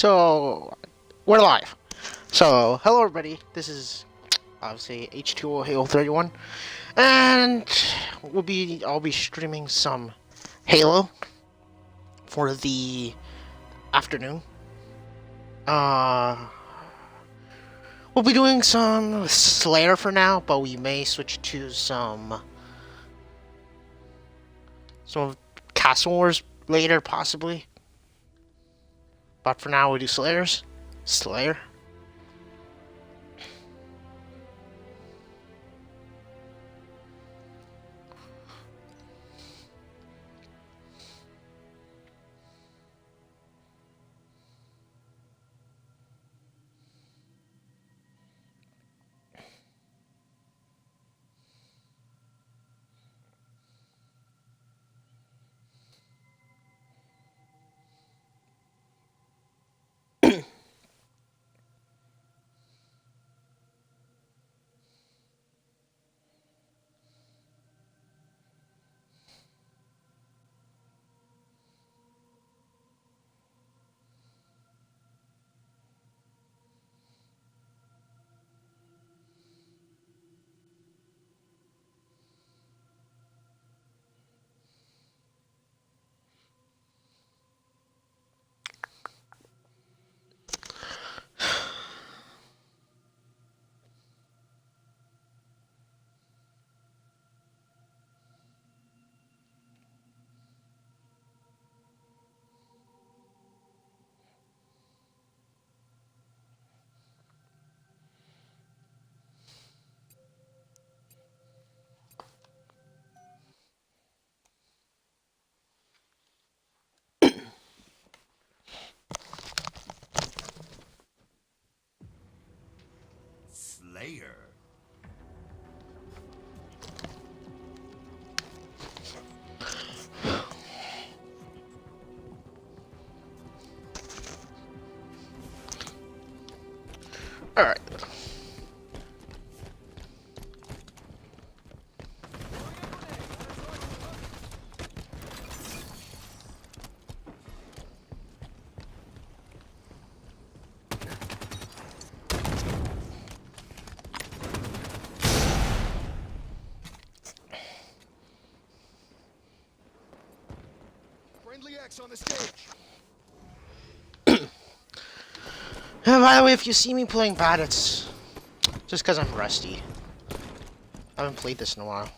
So, we're live. So, hello everybody. This is obviously H2O Halo 31, and I'll be streaming some Halo for the afternoon. Uh, we'll be doing some Slayer for now, but we may switch to some Castle Wars later, possibly. But for now, we do Slayer. Slayer. Alright. Friendly X on the stage. And by the way, if you see me playing bad, it's just because I'm rusty. I haven't played this in a while.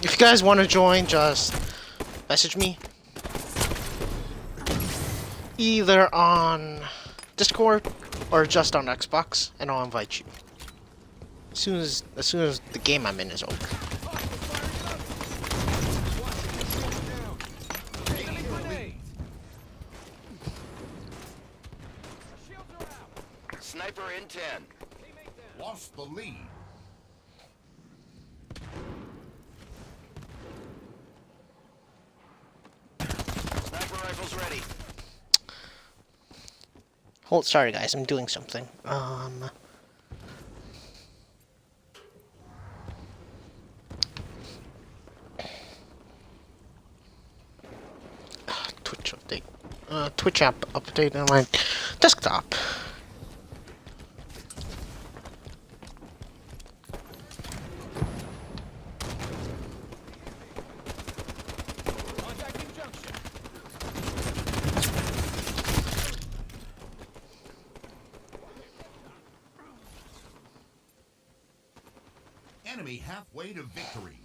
If you guys want to join, just message me. Either on Discord or just on Xbox, and I'll invite you. As soon as the game I'm in is over. Sniper in 10. Lost the lead. Sniper rifles ready. Hold, sorry guys, I'm doing something. Twitch update. Twitch app update on my desktop. Contacting junction. Enemy halfway to victory.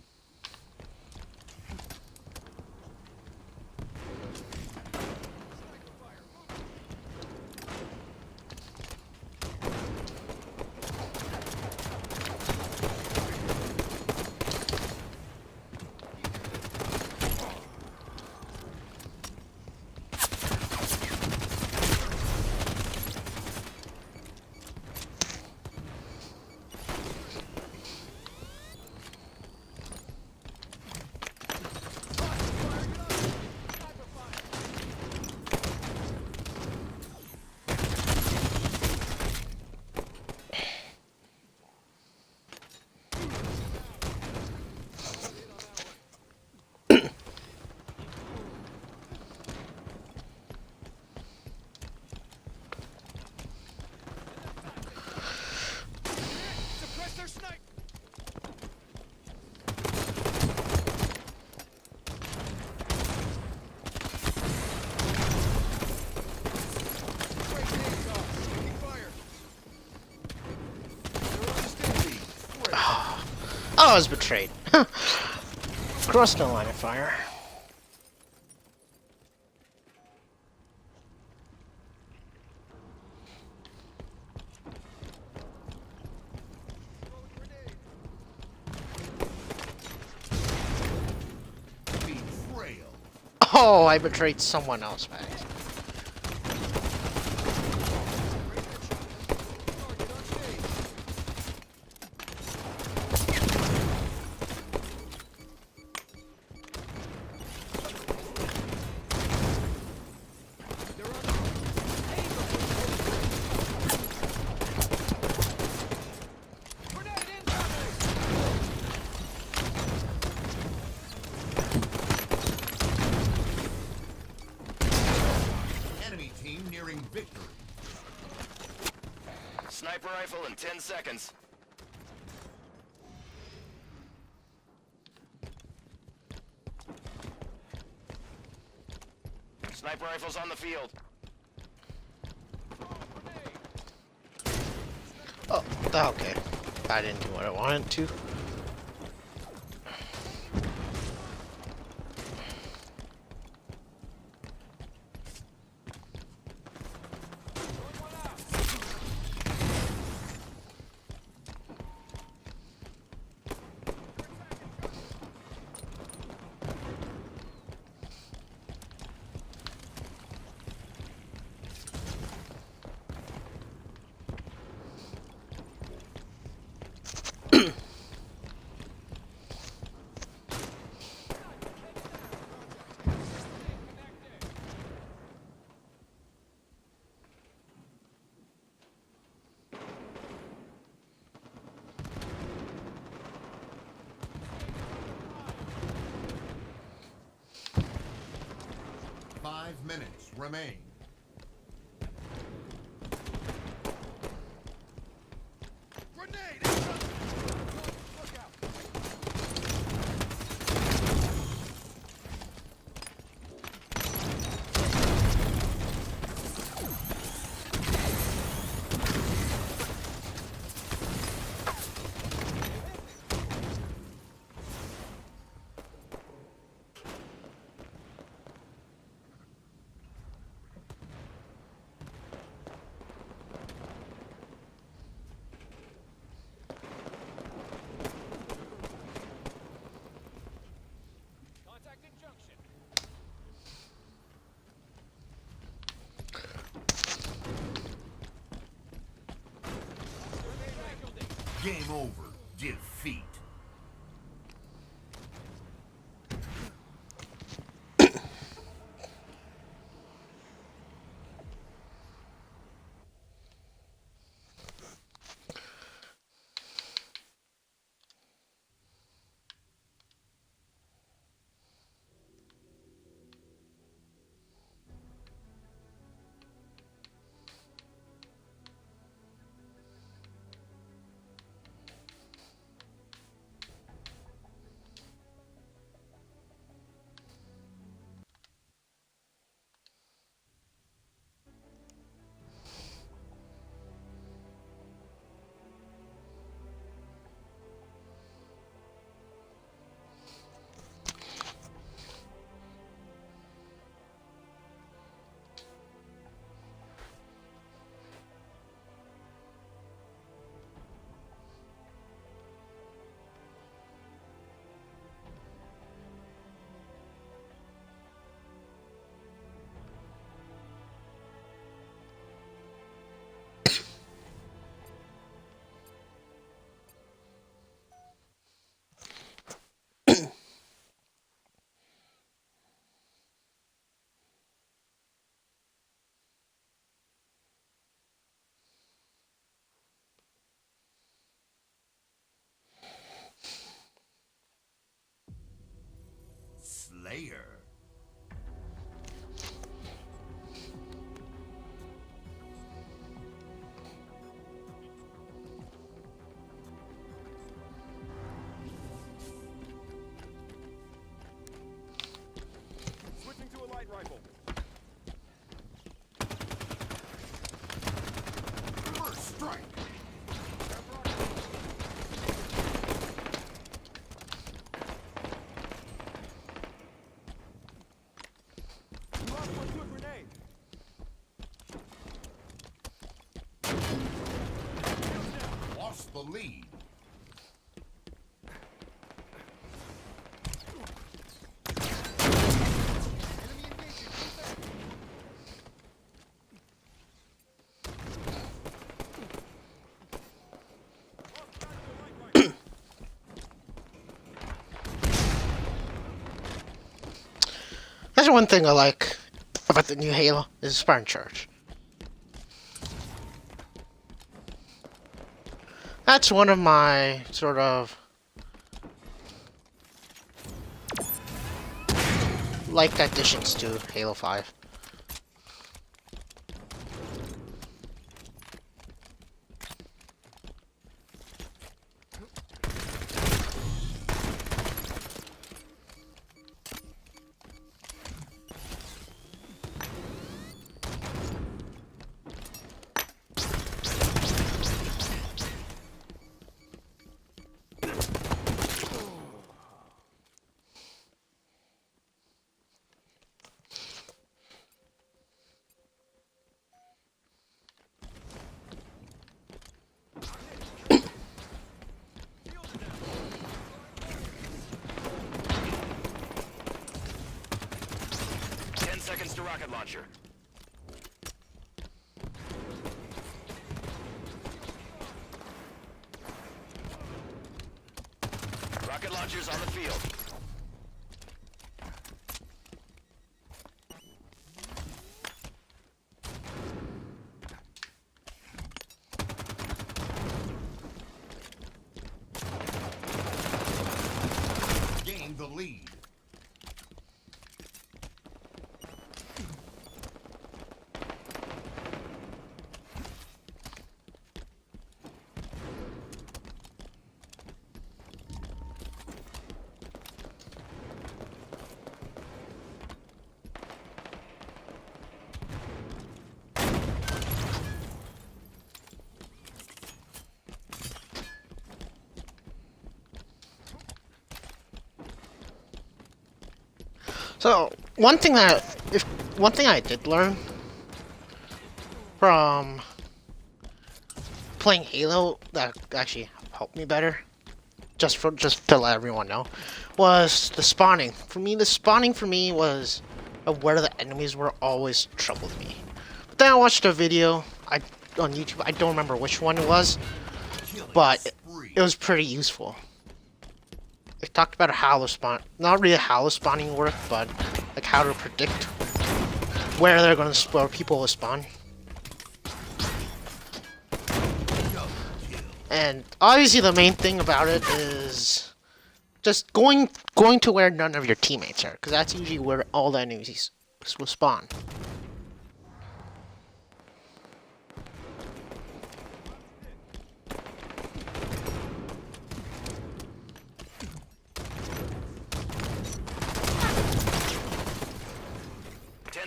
Suppress their snipe. Great names off. Taking fire. They're on the stage. Great. I was betrayed. Crossed the line of fire. Betrayal. Oh, I betrayed someone else, man. Target on stage. They're on grenade incoming. Enemy team nearing victory. Sniper rifle in 10 seconds. Sniper rifles on the field. Oh, okay. I didn't do what I wanted to. Minutes remain. Grenade! Look out! Game over. Defeat. Slayer. Switching to a light rifle. First strike. Lost one to a grenade. Lost the lead. Enemy engaging. Lost track of the light rifle. That's one thing I like about the new Halo is Spartan Charge. That's one of my sort of liked additions to Halo 5. Seconds to rocket launcher. Rocket launchers on the field. Gained the lead. So one thing I did learn from playing Halo that actually helped me better, just to let everyone know, was the spawning. For me, the spawning was of where the enemies were always troubled me. Then I watched a video on YouTube. I don't remember which one it was, but it was pretty useful. It talked about how the spawn, not really how the spawning worked, but like how to predict where they're going to, where people will spawn. And obviously the main thing about it is just going to where none of your teammates are, because that's usually where all the enemies will spawn.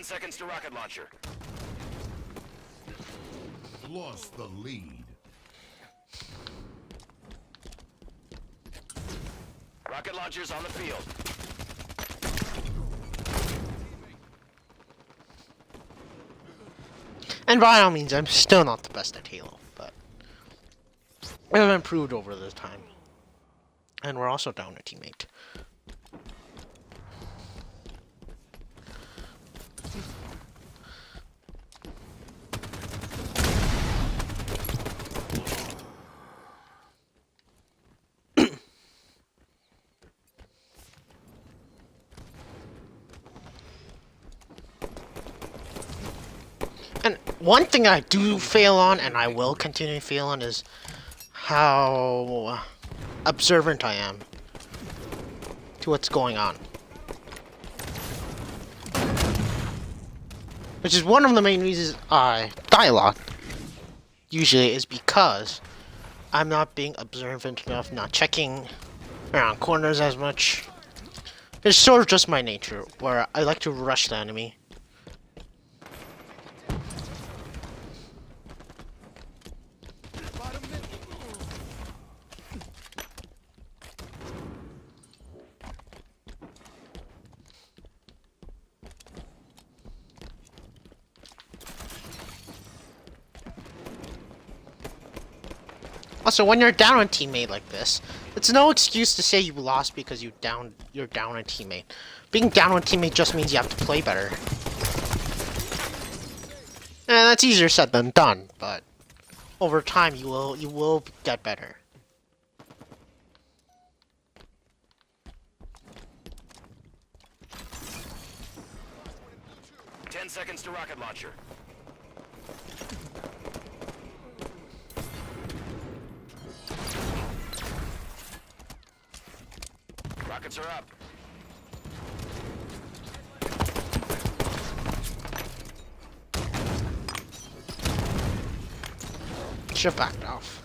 Seconds to rocket launcher. Lost the lead. Rocket launchers on the field. And by all means, I'm still not the best at Halo, but I've improved over the time. And we're also down a teammate. And one thing I do fail on, and I will continue to fail on, is how observant I am to what's going on. Which is one of the main reasons I die a lot. Usually is because I'm not being observant enough, not checking around corners as much. It's sort of just my nature, where I like to rush the enemy. Also, when you're down a teammate like this, it's no excuse to say you lost because you're down a teammate. Being down a teammate just means you have to play better. And that's easier said than done, but over time you will get better. Ten seconds to rocket launcher. Rockets are up. Should've backed off.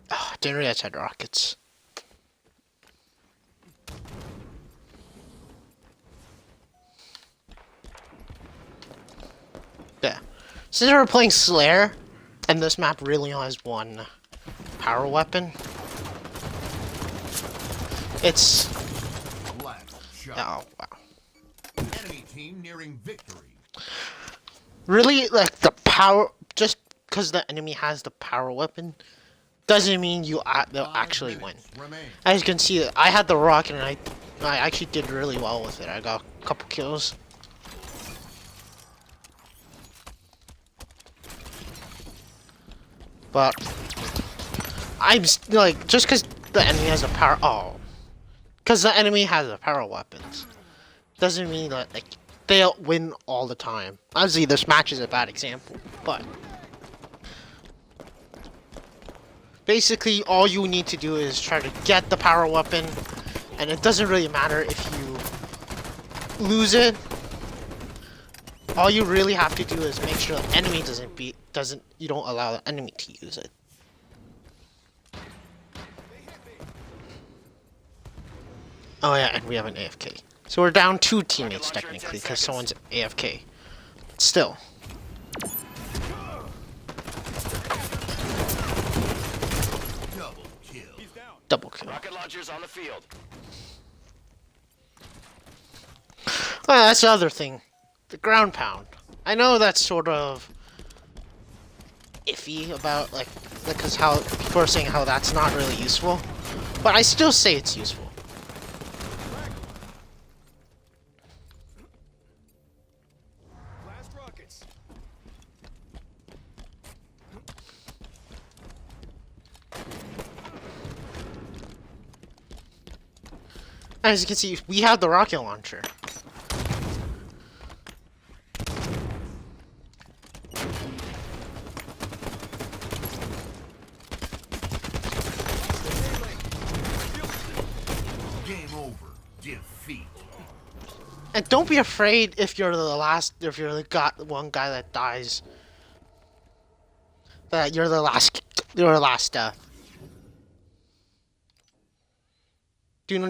Oh, didn't realize I had rockets. Yeah. Since we're playing Slayer, and this map really only has one power weapon, it's... Last shot. Oh, wow. Enemy team nearing victory. Really, like, the power... Just because the enemy has the power weapon, doesn't mean they'll 5 actually win. minutes remain. As you can see, I had the rocket, and I actually did really well with it. I got a couple kills. But I'm like, just because the enemy has a power, because the enemy has the power weapons, doesn't mean that like they'll win all the time. Obviously, this match is a bad example, but basically, all you need to do is try to get the power weapon, and it doesn't really matter if you lose it. All you really have to do is make sure the enemy you don't allow the enemy to use it. Oh yeah, and we have an AFK. So we're down 2 teammates technically, because someone's AFK. Still. Double kill. He's down. Double kill. Rocket launchers on the field. Well, that's the other thing. The ground pound. I know that's sort of iffy about like because how people are saying how that's not really useful, but I still say it's useful. Blast rockets. As you can see, we have the rocket launcher. Game over. Defeat. And don't be afraid if you're the one guy that dies. That you're the last death.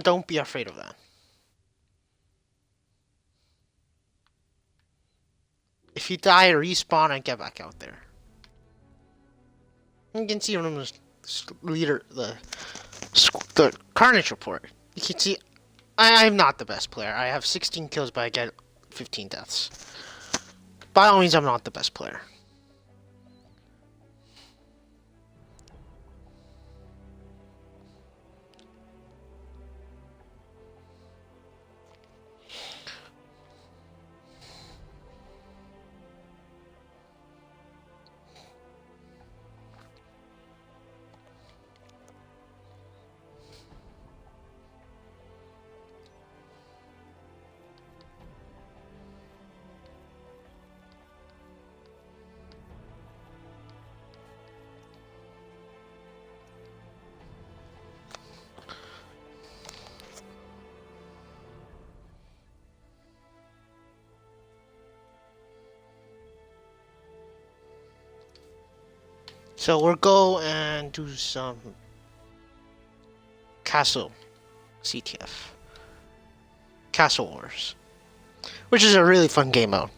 Don't be afraid of that. If you die, respawn and get back out there. You can see from the leader, the Carnage report. You can see I'm not the best player. I have 16 kills, but I get 15 deaths. By all means, I'm not the best player. So we'll go and do some Castle CTF. Castle Wars. Which is a really fun game mode.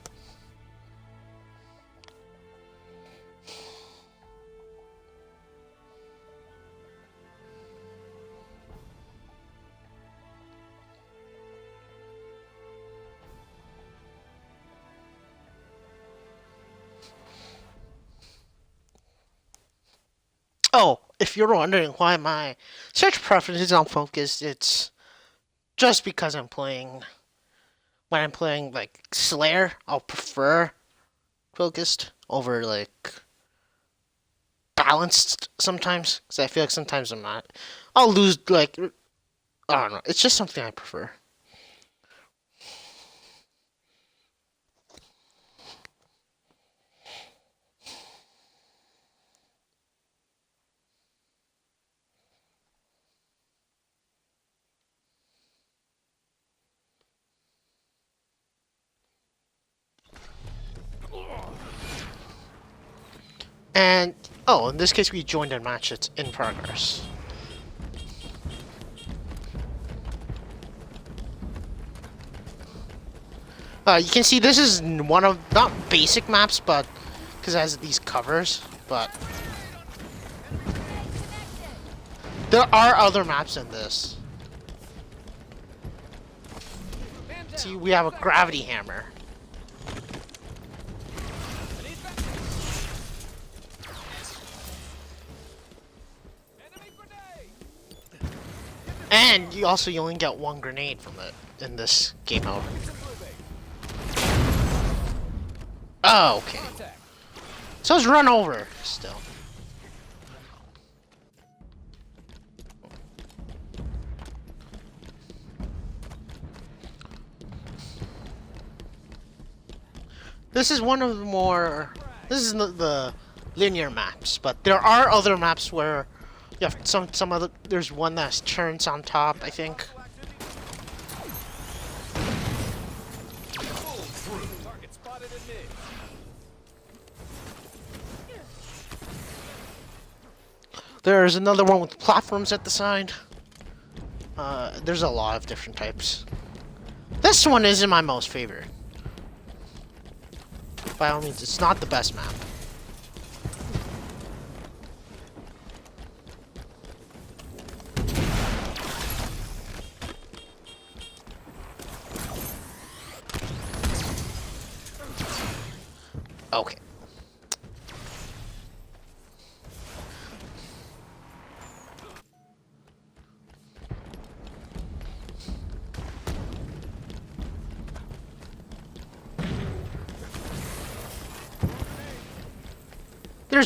Oh, if you're wondering why my search preference is on focused, it's just because when I'm playing like Slayer, I'll prefer focused over like balanced sometimes, because I feel like sometimes I'll lose like, I don't know, it's just something I prefer. And, oh, in this case we joined a match that's in progress. You can see this is one of, not basic maps, but, because it has these covers, but there are other maps in this. See, we have a gravity hammer. And you only get one grenade from it in this game mode. Oh, okay. So let's run over still. This is one of the more. This is the linear maps, but there are other maps where you have some other. There's one that turns on top, I think. Target spotted in mid. There's another one with platforms at the side. There's a lot of different types. This one isn't my most favorite. By all means, it's not the best map. Okay.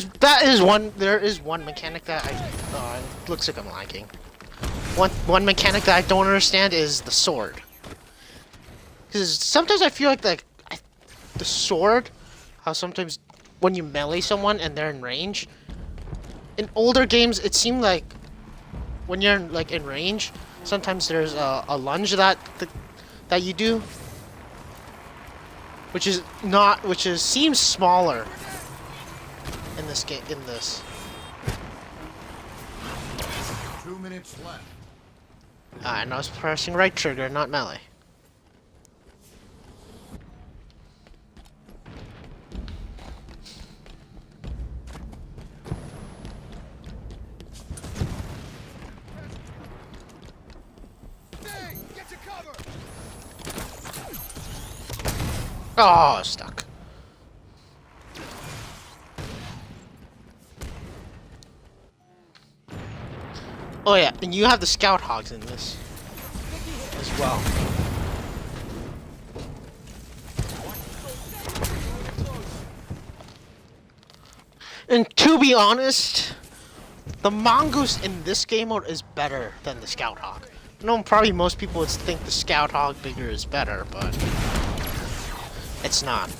there is one mechanic that it looks like I'm lagging. One mechanic that I don't understand is the sword. Because sometimes I feel like the sword, how sometimes when you melee someone and they're in range, in older games it seemed like when you're like in range, sometimes there's a lunge that you do, which seems smaller in this game. 2 minutes left. And I was pressing right trigger, not melee. Get to cover. Oh, stuck. Oh yeah, and you have the scout hogs in this as well. And to be honest, the mongoose in this game mode is better than the scout hog. I know probably most people would think the scout hog bigger is better, but it's not.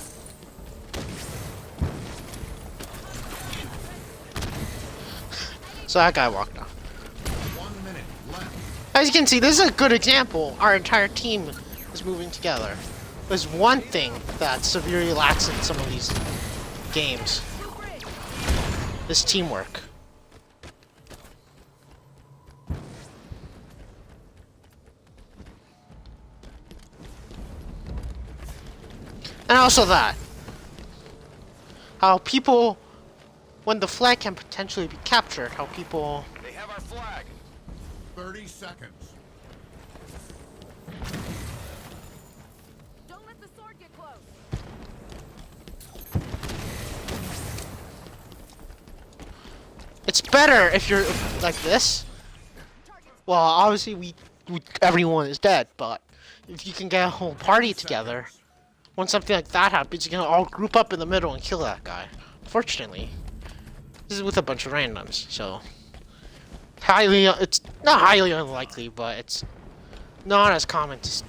So that guy walked off. 1 minute left. As you can see, this is a good example. Our entire team is moving together. There's one thing that severely lacks in some of these games. Is teamwork. And also that. How people, when the flag can potentially be captured, how people... They have our flag. 30 seconds. Don't let the sword get close. It's better if you're like this. Well, obviously everyone is dead, but if you can get a whole party together, when something like that happens, you can all group up in the middle and kill that guy. Fortunately, this is with a bunch of randoms, so it's not highly unlikely, but it's not as common to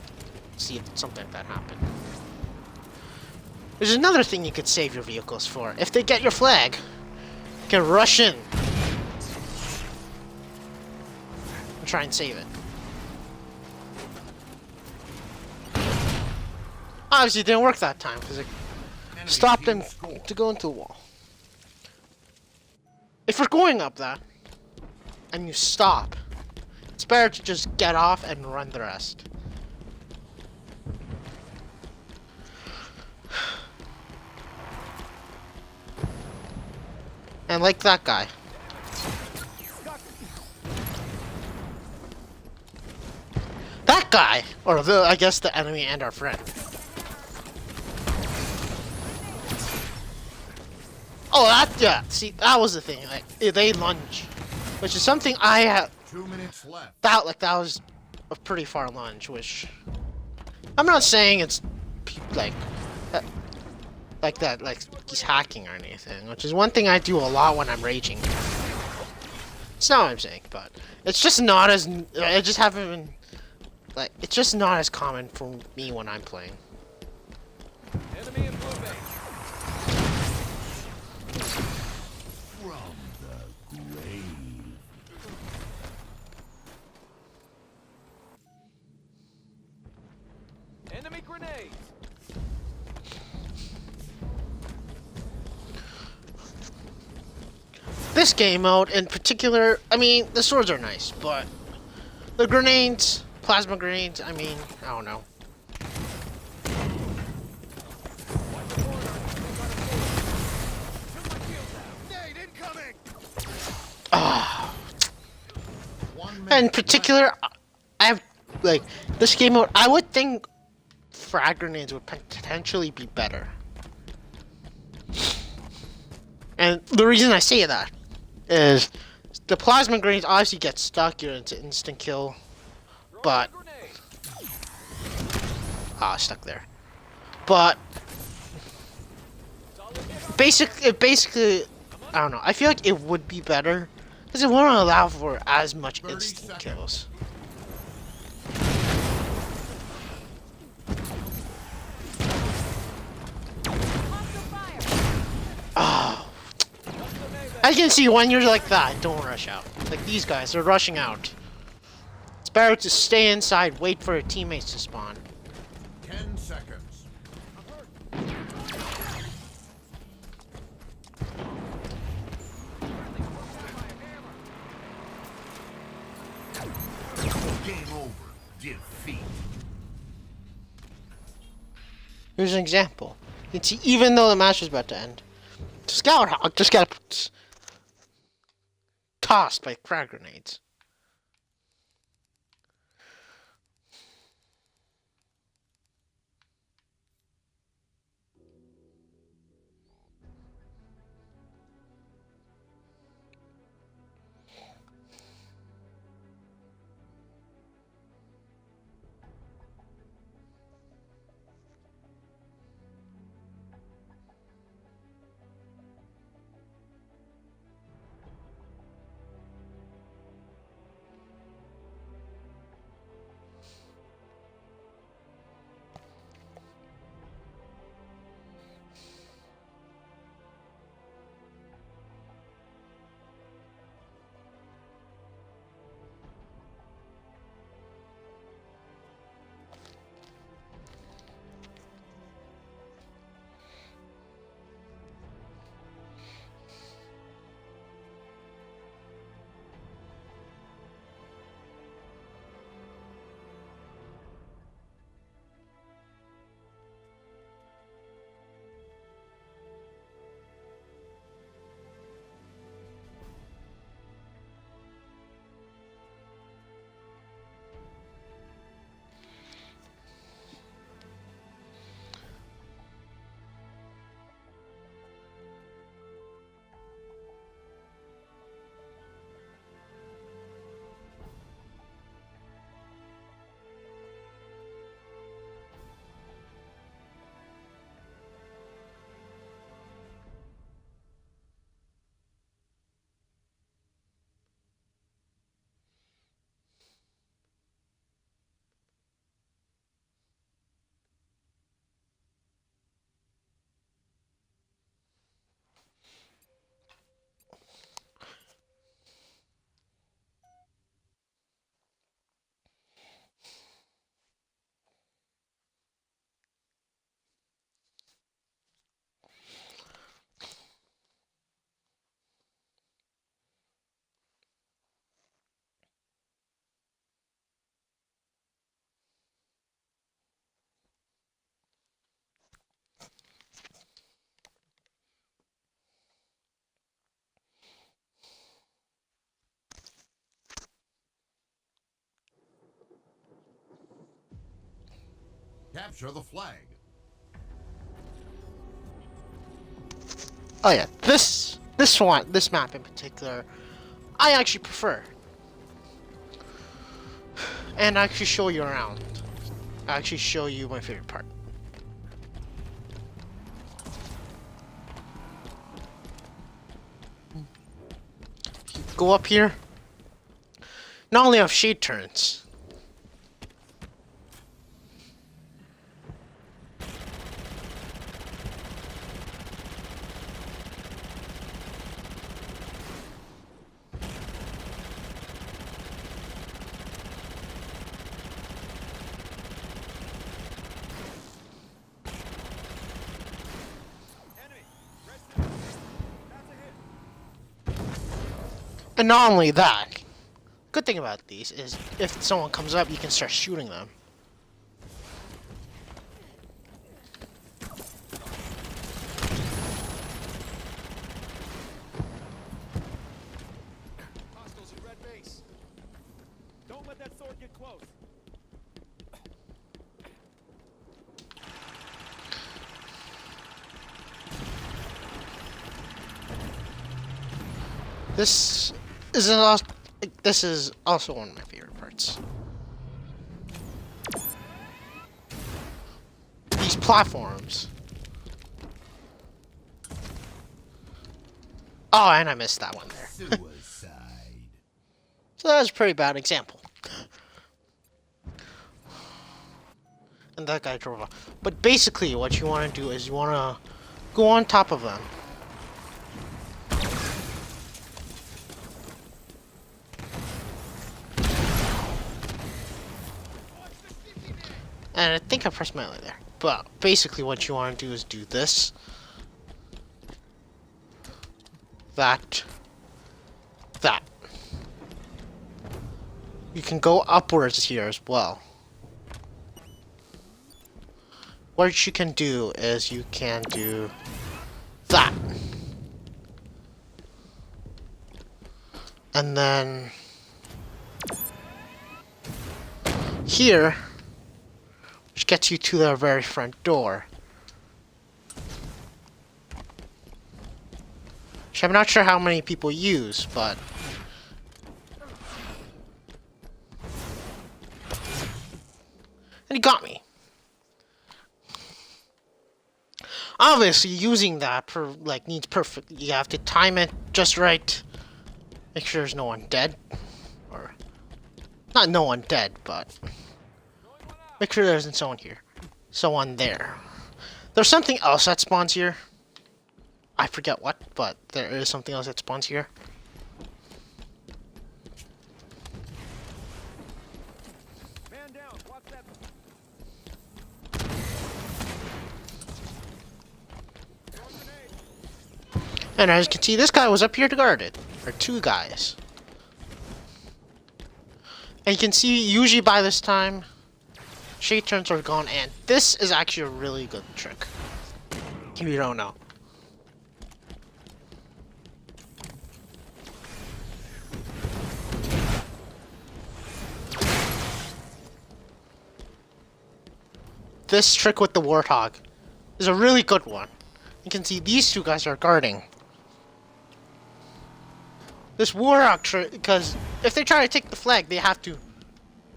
see something like that happen. There's another thing you could save your vehicles for. If they get your flag, you can rush in and try and save it. Obviously, it didn't work that time because it stopped them to go into the wall. If you're going up that and you stop, it's better to just get off and run the rest. And like that guy. That guy! Or I guess the enemy and our friend. Oh, yeah. See, that was the thing. Like, they lunge, which is something I have. 2 minutes left. That was a pretty far lunge, which I'm not saying it's like that, like he's hacking or anything. Which is one thing I do a lot when I'm raging. It's not what I'm saying, but it's just not as I just haven't been like it's just not as common for me when I'm playing. Enemy in blue base. From the grave. Enemy grenades. This game mode in particular, I mean, the swords are nice, but the grenades, plasma grenades, I mean, I don't know. Nade incoming. In particular, I have, like, this game mode, I would think frag grenades would potentially be better. And the reason I say that is the plasma grenades obviously get stuck, you're into instant kill, but stuck there. But basically, I don't know. I feel like it would be better because it wouldn't allow for as much 30 instant seconds. kills. Oh, I can see when you're like that, don't rush out. Like these guys, they're rushing out. It's better to stay inside, wait for your teammates to spawn. 10 seconds. Game over. Defeat. Here's an example. You can see even though the match is about to end, Scout Hawk just got tossed by frag grenades. Capture the flag. Oh yeah, this map in particular, I actually prefer. And I actually show you around. I actually show you my favorite part. Go up here. Not only have shade turns. And not only that, good thing about these is if someone comes up, you can start shooting them. Hostiles at red base. Don't let that sword get close. This is also one of my favorite parts. These platforms. Oh, and I missed that one there. Suicide. So that was a pretty bad example. And that guy drove off. But basically, what you want to do is you want to go on top of them. And I think I pressed my there. But basically what you want to do is do this. That. That. You can go upwards here as well. What you can do is you can do that. And then here, which gets you to the very front door. Which I'm not sure how many people use, but and he got me. Obviously, using that needs perfect. You have to time it just right. Make sure there's no one dead, or not no one dead, but make sure there isn't someone here, someone there. There's something else that spawns here. I forget what, but there is something else that spawns here. Man down. Watch that. And as you can see, this guy was up here to guard it. Or two guys. And you can see, usually by this time, shade turns are gone, and this is actually a really good trick. If you don't know. This trick with the Warthog is a really good one. You can see these two guys are guarding. This Warthog trick, because if they try to take the flag, they have to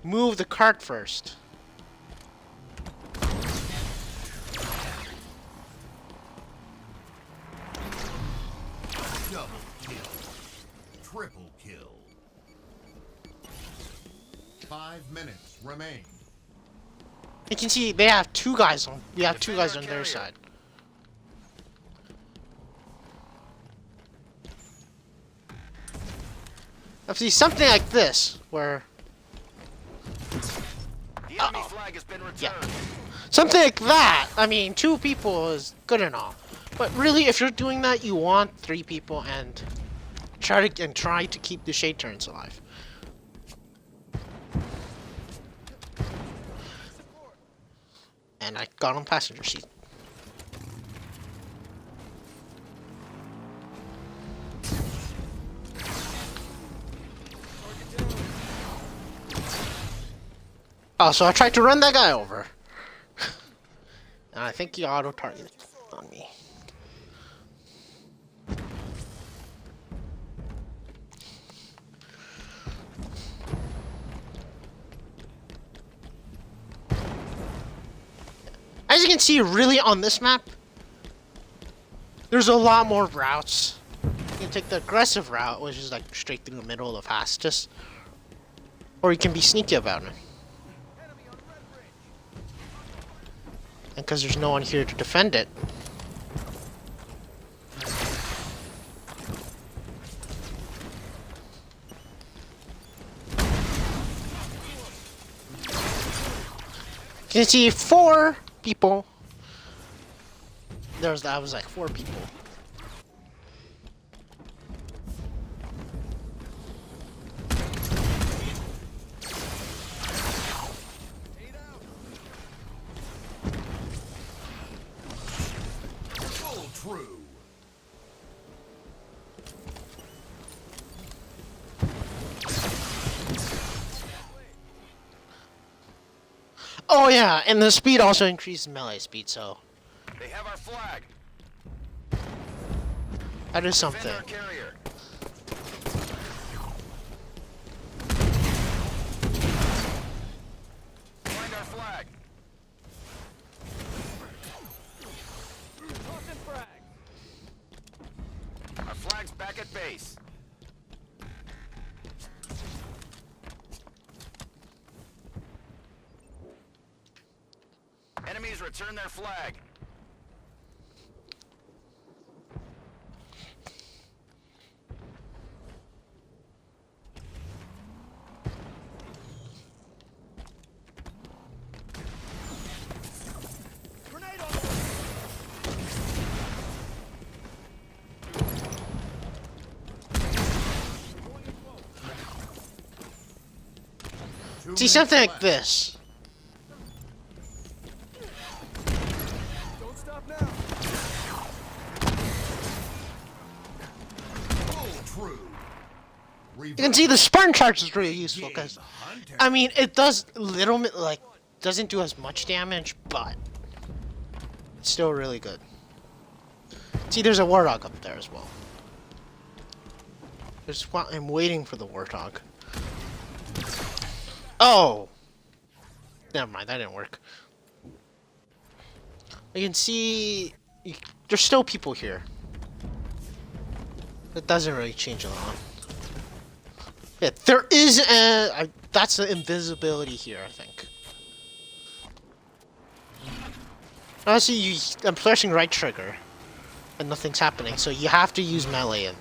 move the cart first. Double kill. Triple kill. 5 minutes remain. You can see they have two guys on. You have two guys on their side. Now see something like this, where The enemy flag has been returned. something like that. I mean, two people is good enough, but really, if you're doing that, you want three people and try to keep the shade turns alive. And I got on passenger seat. Oh, so I tried to run that guy over. And I think he auto-targeted on me. As you can see, really on this map, there's a lot more routes. You can take the aggressive route, which is like straight through the middle of the fastest, or you can be sneaky about it. And because there's no one here to defend it, you can see 4 people. That was like 4 people. Full true. Oh yeah, and the speed also increases melee speed, so They have our flag. that is Defend something. our carrier. Find our flag. Tossing frag. Our flag's back base. Enemies return their flag. Grenade on the way. Going in close. 2 See, minutes something like left. this. Don't stop now. Full true. You can see the Spartan charge is really useful because, I mean, it does little bit, like, doesn't do as much damage, but it's still really good. See, there's a Warthog up there as well. I'm waiting for the Warthog. Oh! Never mind, that didn't work. You can see there's still people here. It doesn't really change a lot. Yeah, there is that's the invisibility here, I think. Honestly, I'm pressing right trigger, and nothing's happening, so you have to use melee.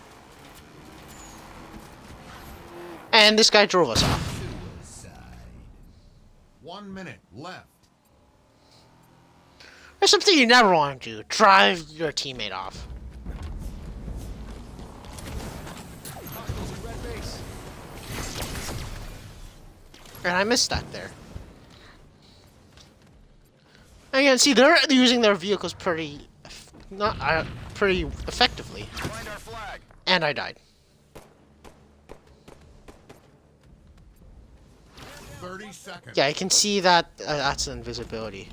And this guy drove us off. Suicide. 1 minute left. There's something you never want to do: drive your teammate off. Hostiles in red base. And I missed that there. And you can see they're using their vehicles pretty effectively. Find our flag. And I died. 30 seconds. Yeah, you can see that that's invisibility.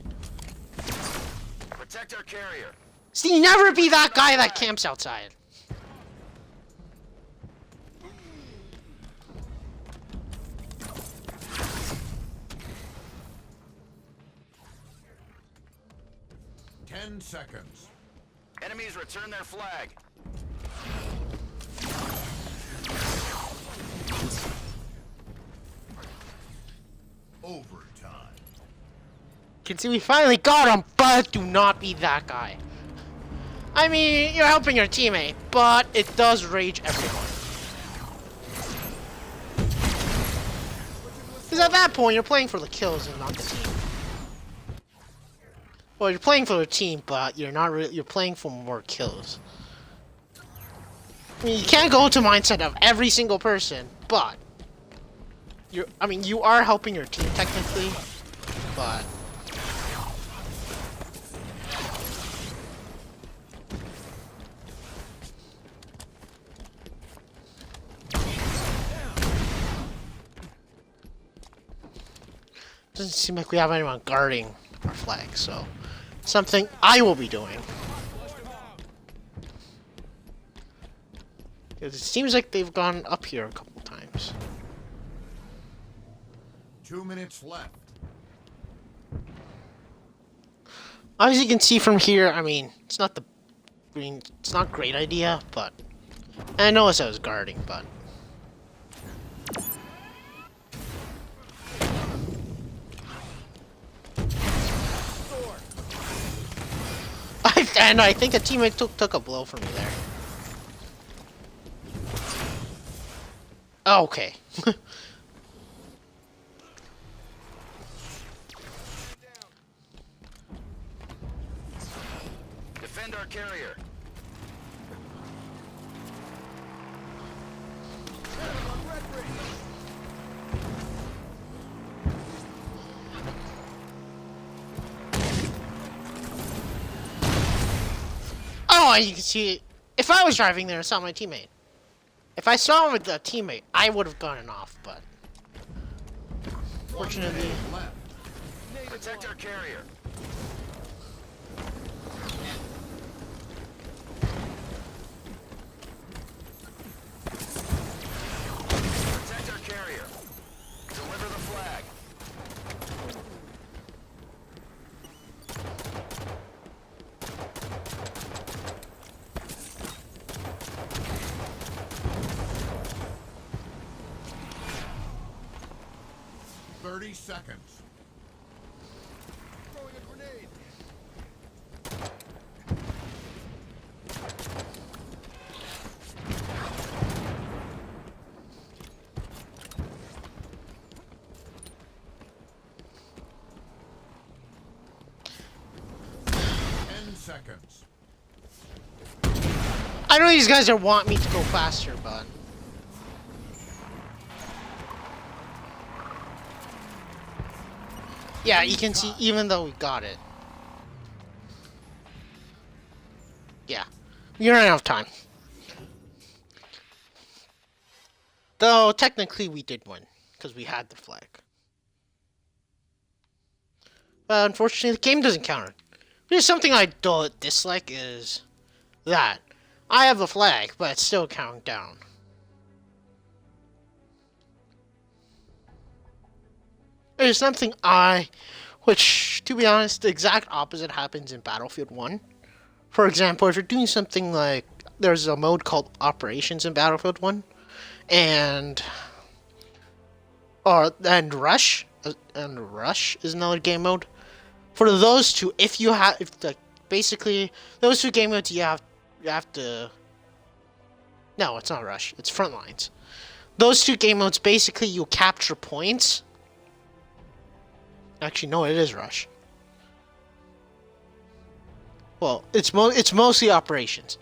Protect our carrier. See, never be that guy that camps outside. Ten seconds. Enemies return their flag. Overtime. You can see we finally got him, but do not be that guy. I mean, you're helping your teammate, but it does rage everyone. Because at that point, you're playing for the kills and not the team. Well, you're playing for the team, but you're not really. You're playing for more kills. I mean, you can't go into mindset of every single person, but you're. I mean, you are helping your team technically, but. Doesn't seem like we have anyone guarding our flag, so something I will be doing. Because it seems like they've gone up here a couple times. 2 minutes left. As you can see from here, I mean, it's not it's not a great idea, but and I noticed I was guarding, but and I think a teammate took a blow from me there. Oh, okay. Defend our carrier. On red bridge. Oh, and you can see, if I was driving there and saw my teammate, if I saw him with a teammate, I would have gotten off, but 1 fortunately, minute left. Protect our carrier. Protect our carrier. Deliver the flag. 30 seconds. Throwing a grenade. 10 seconds. I know these guys are want me to go faster, but yeah, you can see even though we got it. Yeah, we ran out of time. Though technically we did win because we had the flag. But unfortunately, the game doesn't count it. There's something I don't dislike is that I have the flag, but it's still counting down. There's something which, to be honest, the exact opposite happens in Battlefield 1. For example, if you're doing something like, there's a mode called Operations in Battlefield 1, and Rush is another game mode. For those two, basically those two game modes, you have to. No, it's not Rush. It's Frontlines. Those two game modes, basically, you capture points. Actually, no, it is Rush. Well, it's mostly Operations.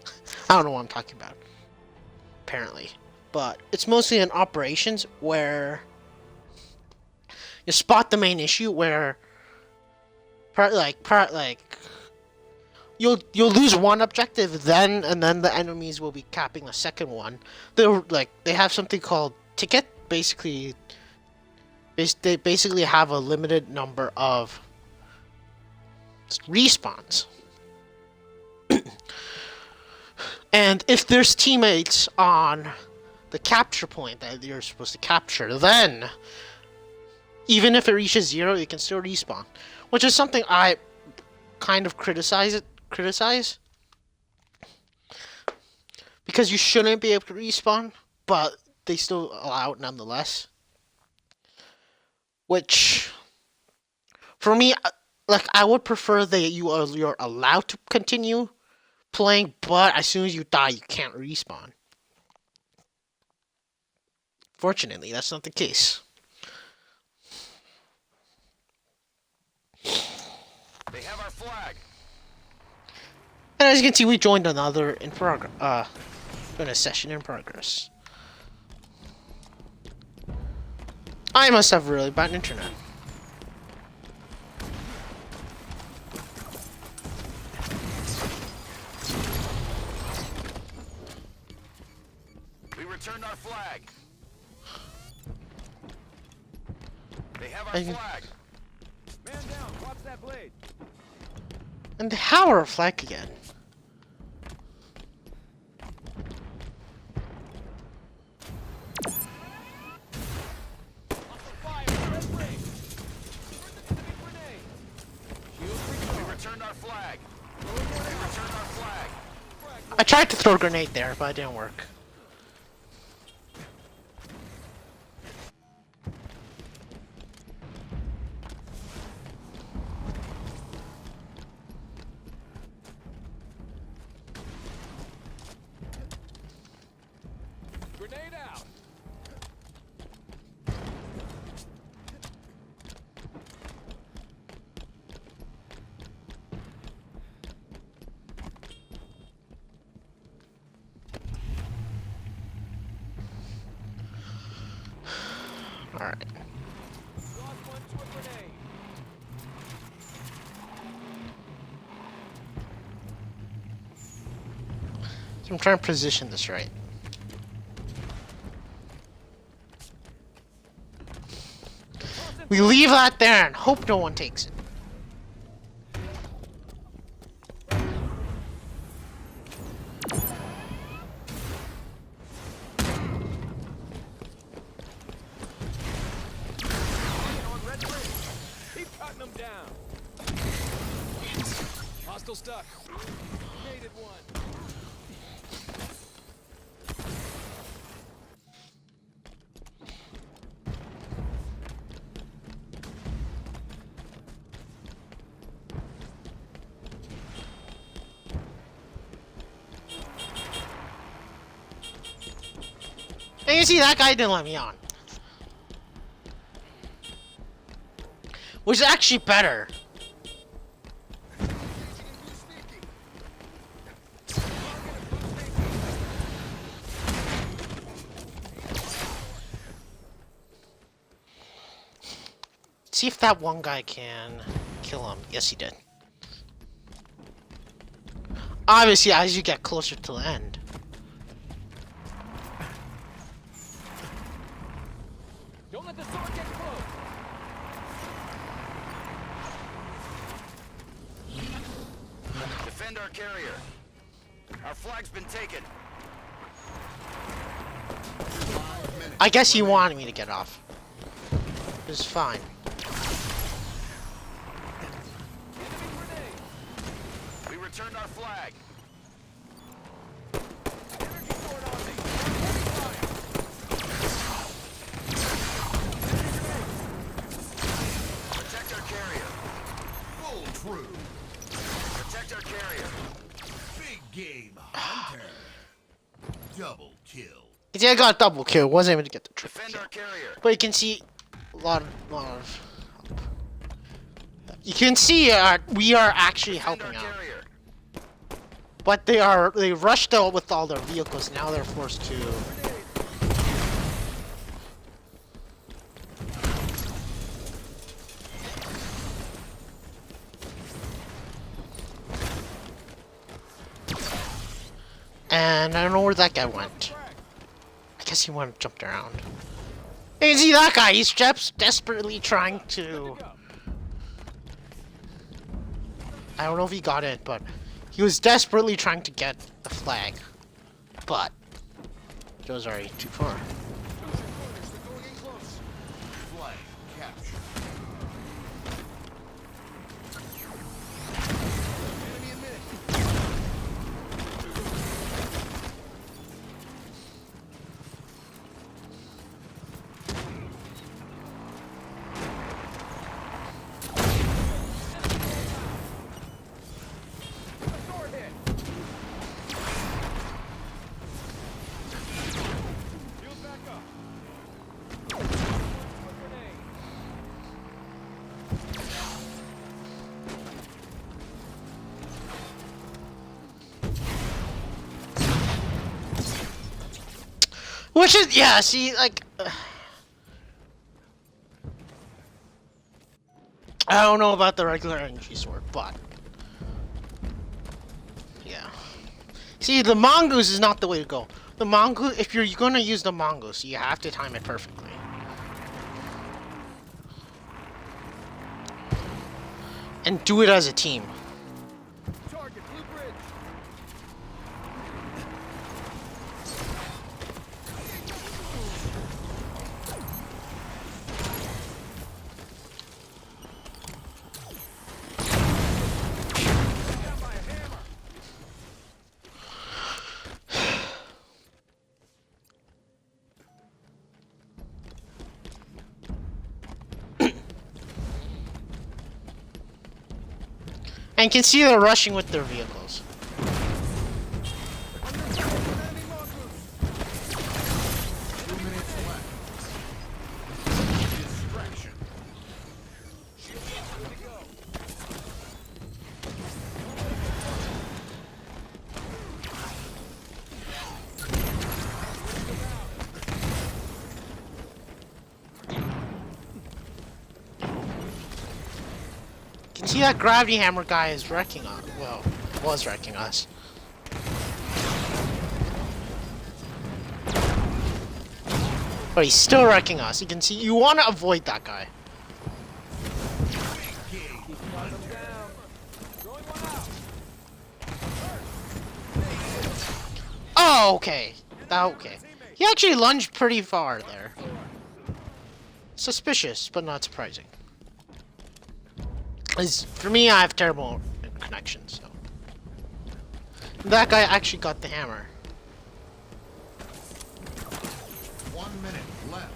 I don't know what I'm talking about. Apparently, but it's mostly in Operations where you spot the main issue where you'll lose one objective, and then the enemies will be capping the second one. They have something called ticket. Basically, they basically have a limited number of respawns. And if there's teammates on the capture point that you're supposed to capture, then even if it reaches 0, you can still respawn. Which is something I kind of criticize. Because you shouldn't be able to respawn, but they still allow it nonetheless. Which, for me, I would prefer that you're allowed to continue playing, but as soon as you die, you can't respawn. Fortunately, that's not the case. They have our flag. And as you can see, we joined another in a session in progress. I must have really bad internet. We returned our flag. They have our I- flag. Man down. Watch that blade. And how are flag again? Fire. Red blade. Enemy grenade. Shield We recharged. returned our flag. We returned our flag. I tried to throw a grenade there, but it didn't work. Grenade out. Alright. Lost one to a grenade. So I'm trying to position this right. We leave that there and hope no one takes it. On red blade. Keep cutting them down. Hostile stuck. Grenaded one. And you see, that guy didn't let me on. Which is actually better. See if that one guy can kill him. Yes, he did. Obviously, as you get closer to the end. Don't let the sword get close. Defend our carrier. Our flag's been taken. I guess he wanted me to get off. It's fine. We returned our flag. Energy sword on me. Protect our carrier. Full true. Protect our carrier. Big game hunter. Double kill. See, I got a double kill. Wasn't able to get the triple Defend kill. our carrier. But you can see a lot of help. You can see we are actually Defend helping our out. carrier. But they rushed out with all their vehicles. Now they're forced to. And I don't know where that guy went. I guess he went and jumped around. Hey, see that guy? He's just desperately trying to. I don't know if he got it, but he was desperately trying to get the flag. But it was already too far. Flag capture. Enemy a minute. Sword hit. Shield back up. Grenade. Which is, yeah, see, like. I don't know about the regular energy sword, but. Yeah. See, the mongoose is not the way to go. The mongoose, if you're gonna use the mongoose, you have to time it perfectly. And do it as a team. Target blue bridge. Down by a hammer. And you can see they're rushing with their vehicles. Enemy mongoose. 2 minutes left. Distraction. Good to go. You can see that gravity hammer guy is wrecking us. Well, was wrecking us. But he's still wrecking us. You can see, you want to avoid that guy. Big game hunter. Down. Throwing one out. Oh, okay. Okay. He actually lunged pretty far there. Suspicious, but not surprising. For me, I have terrible connection, so. That guy actually got the hammer. 1 minute left.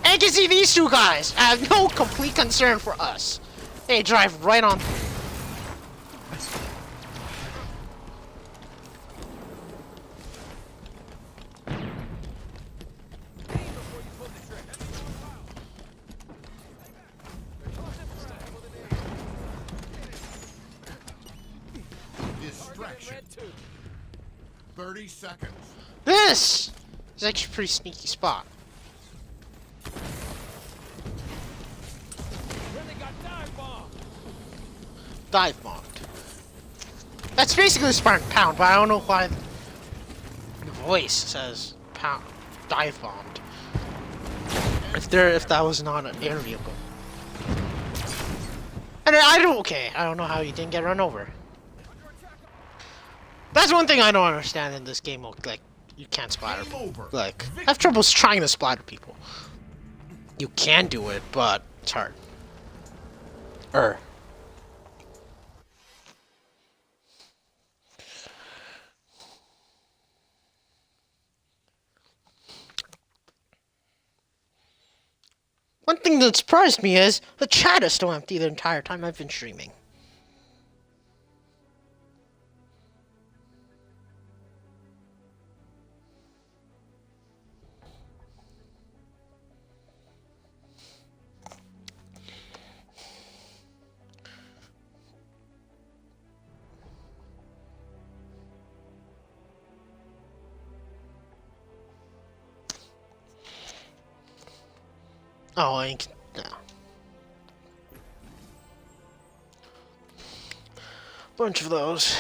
And you can see these two guys have no complete concern for us. They drive right on. Distraction. Red too. 30 seconds. This is actually a pretty sneaky spot. Where they got dive bomb. Dive bombed. That's basically Spartan Pound, but I don't know why the voice says pound dive bombed. If that was not an air vehicle. And I don't know how you didn't get run over. That's one thing I don't understand in this game. Like, you can't splatter Game people. over. Like, I have trouble trying to splatter people. You can do it, but it's hard. One thing that surprised me is the chat is still empty the entire time I've been streaming. Oh, I can, no. Bunch of those.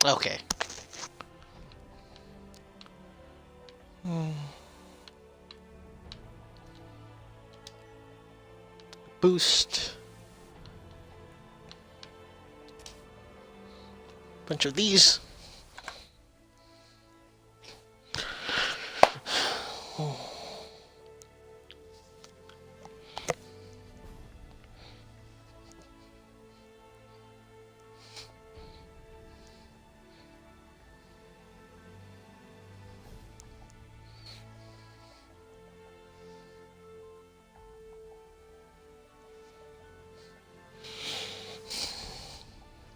Okay. Boost. Bunch of these.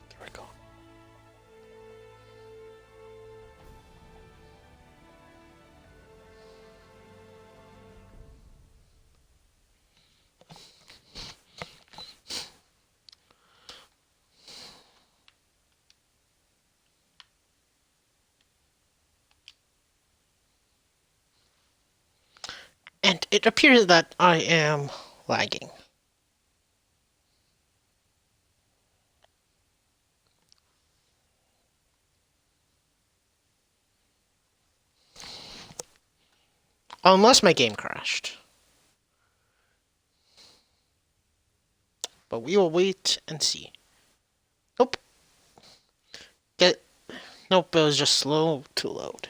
There we go. And it appears that I am lagging. Unless my game crashed. But we will wait and see. Nope. Nope, it was just slow to load.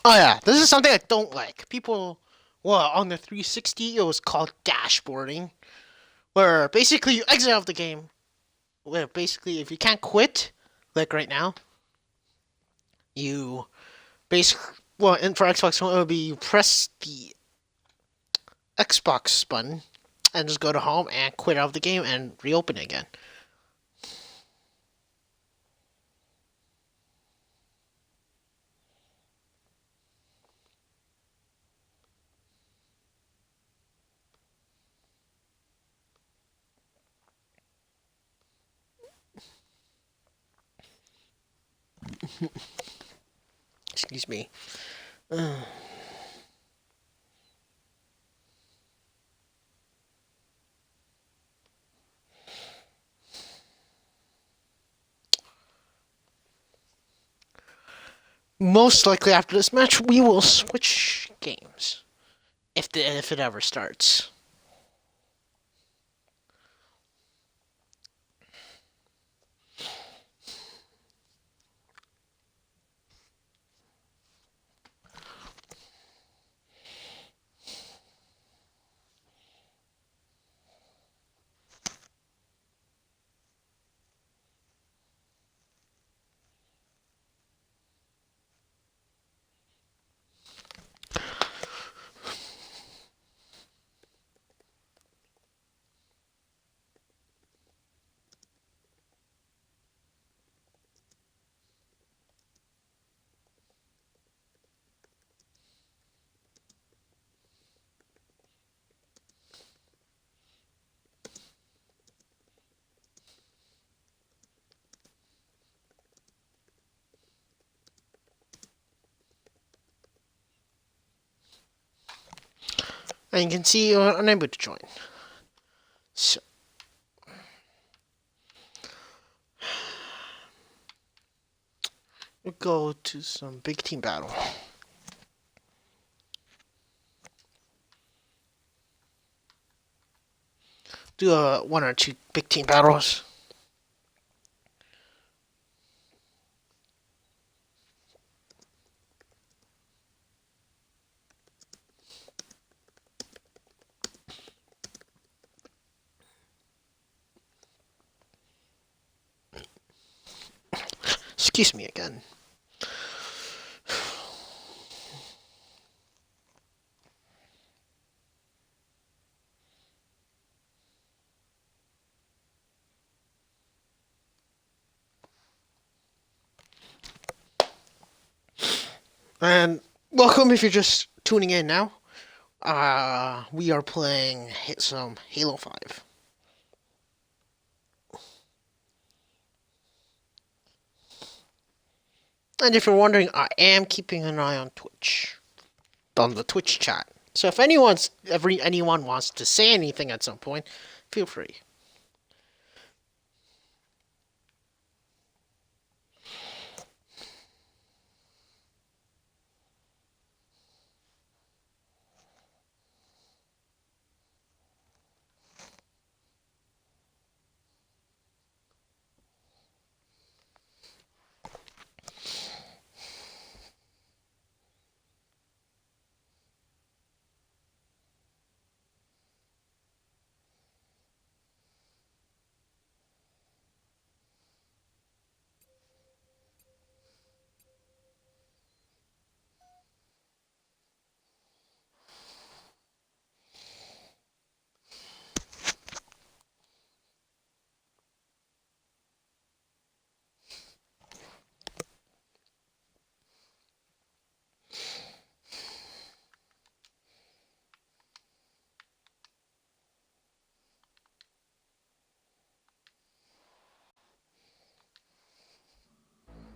Oh yeah, this is something I don't like. People, well, on the 360, it was called dashboarding, where basically you exit out of the game. Where basically, if you can't quit, like right now, you basically, well, and for Xbox One, it would be you press the Xbox button and just go to home and quit out of the game and reopen it again. Excuse me. Most likely after this match, we will switch games. If it ever starts. And you can see you're unable to join. So. We'll go to some big team battle. Do one or two big team battles. Excuse me again. And welcome if you're just tuning in now. We are playing some Halo 5. And if you're wondering, I am keeping an eye on Twitch. On the Twitch chat. So if anyone wants to say anything at some point, feel free.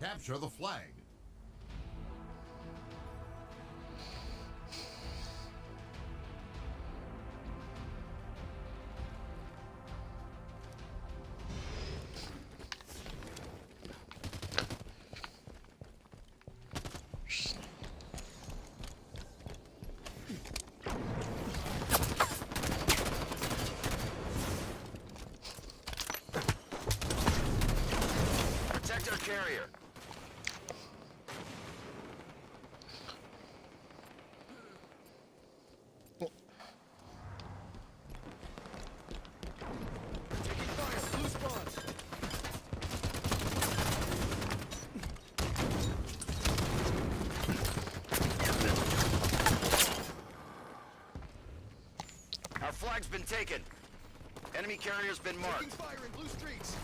Capture the flag. Protect our carrier. Taking fire. Blue spawns. Our flag's been taken. Enemy carrier's been Taking marked. fire in blue streets.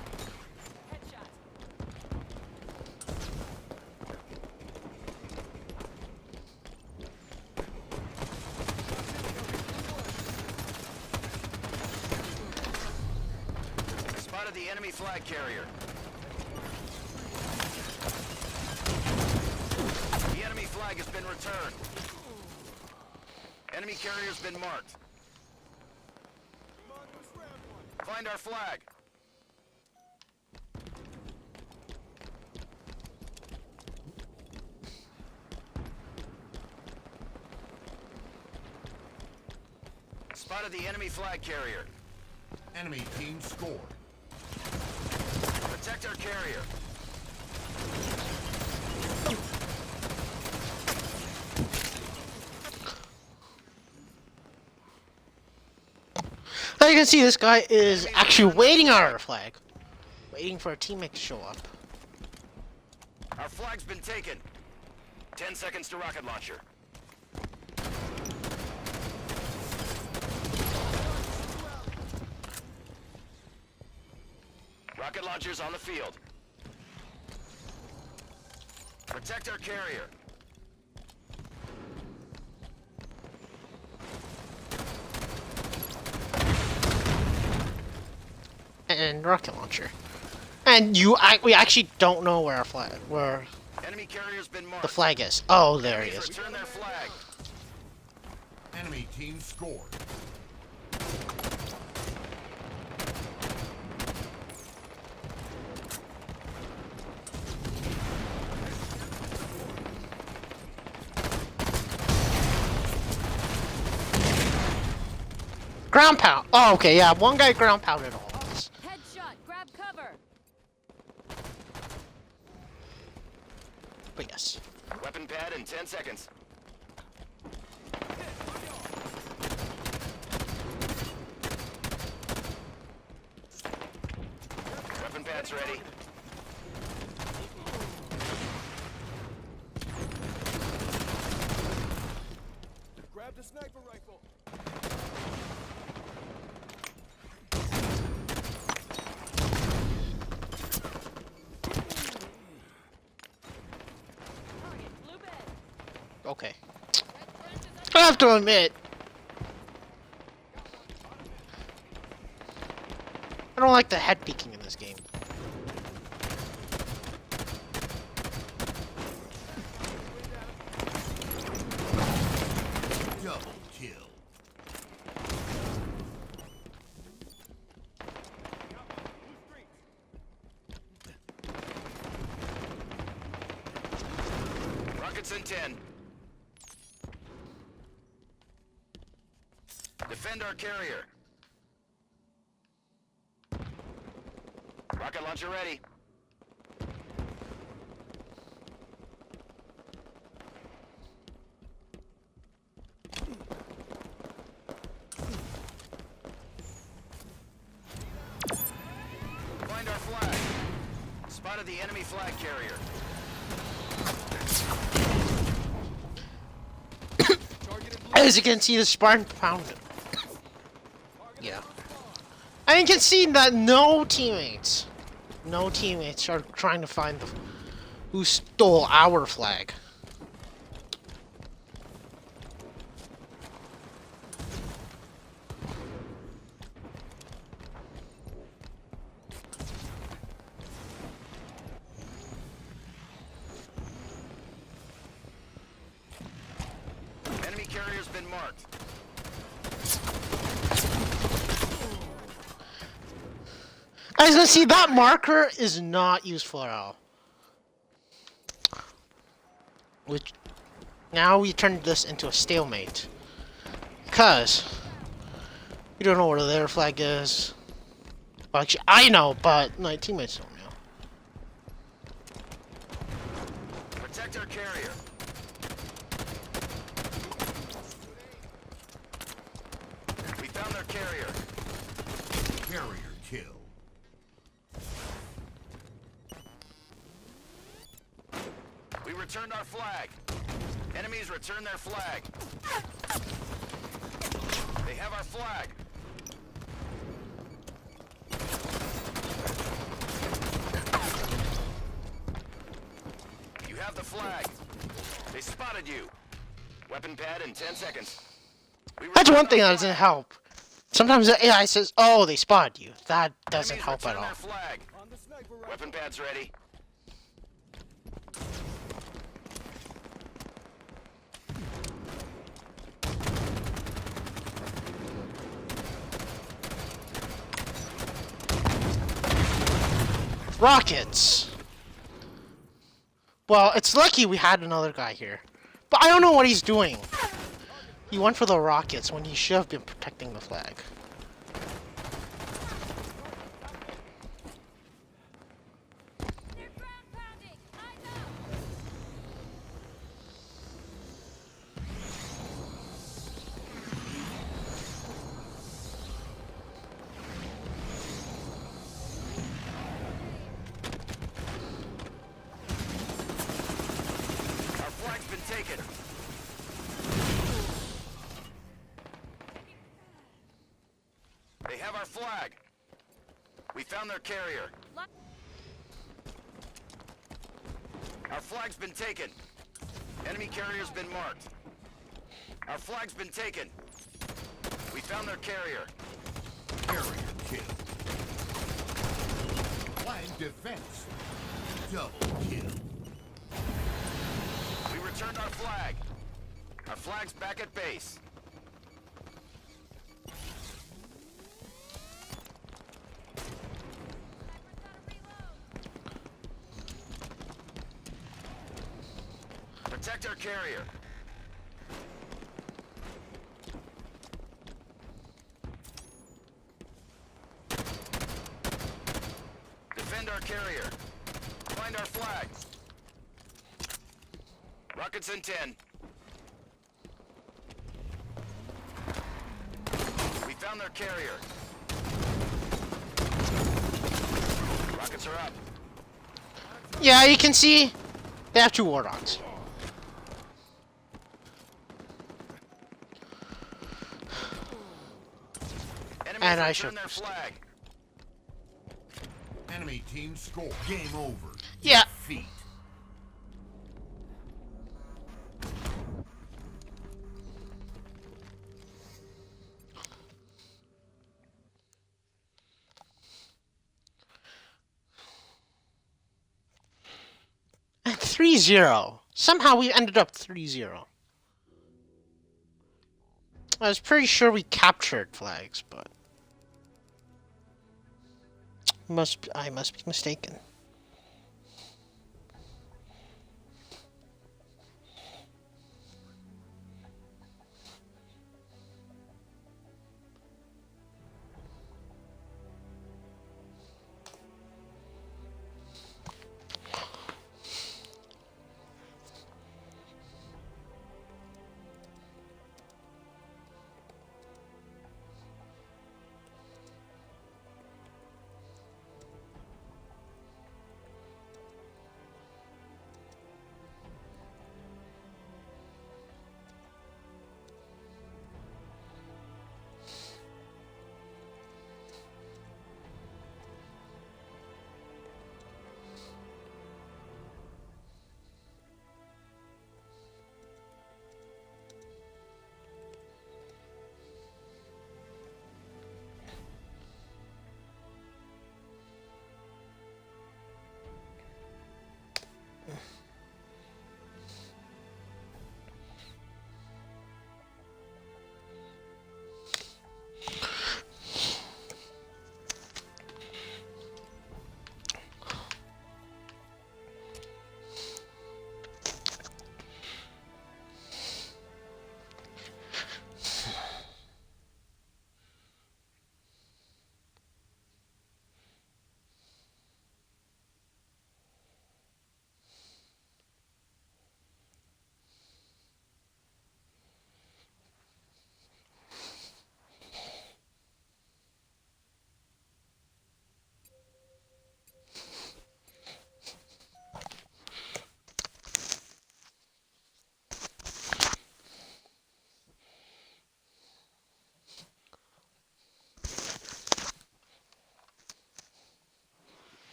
Spotted the enemy flag carrier. The enemy flag has been returned. Enemy carrier's been marked. Come on, let's grab one. Find our flag. Spotted the enemy flag carrier. Enemy team scored. Protect our carrier. As you can see, this guy is actually waiting on our flag. Waiting for a teammate to show up. Our flag's been taken. 10 seconds to rocket launcher. Rocket launchers on the field. Protect our carrier. And rocket launcher. And we actually don't know where Enemy carrier's been marked. the flag is. Oh, there he Enemies is. return their flag. Enemy team scored. Ground pound. Oh, okay, yeah. One guy ground pounded all of us. Headshot. Grab cover. But yes. Weapon pad in 10 seconds. Weapon pad's ready. Grab the sniper rifle. Target. Blue bed. Okay. I have to admit, I don't like the head peeking in this game. Double kill. Rockets in 10. Defend our carrier. Rocket launcher ready. Find our flag. Spotted the enemy flag carrier. As you can see, the Spartan pounded. Yeah. And you can see that no teammates are trying to find the who stole our flag. Enemy carrier's been marked. As you can see, that marker is not useful at all. Which now we turned this into a stalemate. Because we don't know where their flag is. Well, actually, I know, but my teammates don't know. Protect our carrier. We found their carrier. Carrier kill. We returned our flag. Enemies return their flag. They have our flag. You have the flag. They spotted you. Weapon pad in 10 seconds. We That's returned one thing our that doesn't flag. help. Sometimes the AI says, "Oh, they spotted you." That doesn't Enemies help at return all. their flag. On the sniper rifle. Weapon pad's ready. Rockets. Well, it's lucky we had another guy here. But I don't know what he's doing. He went for the rockets when he should have been protecting the flag. They're ground pounding. Eyes up. Our flag's been taken. They have our flag. We found their carrier. Our flag's been taken. Enemy carrier's been marked. Our flag's been taken. We found their carrier. Carrier kill. Flag defense. Double kill. We returned our flag. Our flag's back at base. Protect our carrier. Defend our carrier. Find our flag. Rockets in 10. We found their carrier. Rockets are up. Yeah, you can see they have 2 war dogs. Enemies And I return should- their flag. Enemy team score. Game over. Yeah. Defeat. And 3-0. Somehow we ended up 3-0. I was pretty sure we captured flags, but I must be mistaken.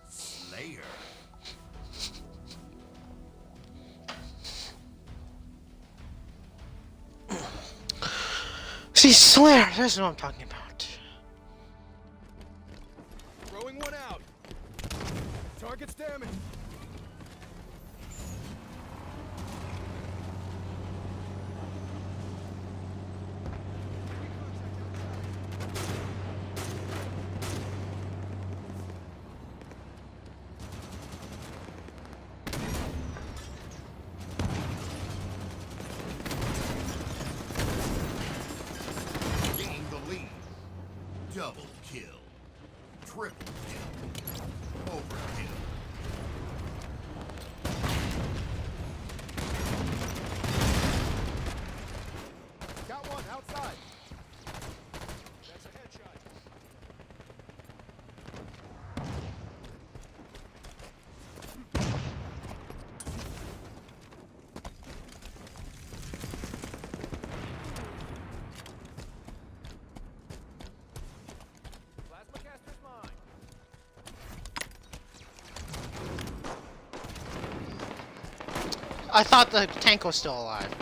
Slayer. See, Slayer, that's what I'm talking about. Throwing one out. Target's damaged. Gain the lead. Double kill. Triple kill. Overkill. Got one outside. That's a headshot. Plasma caster's mine. I thought the tank was still alive.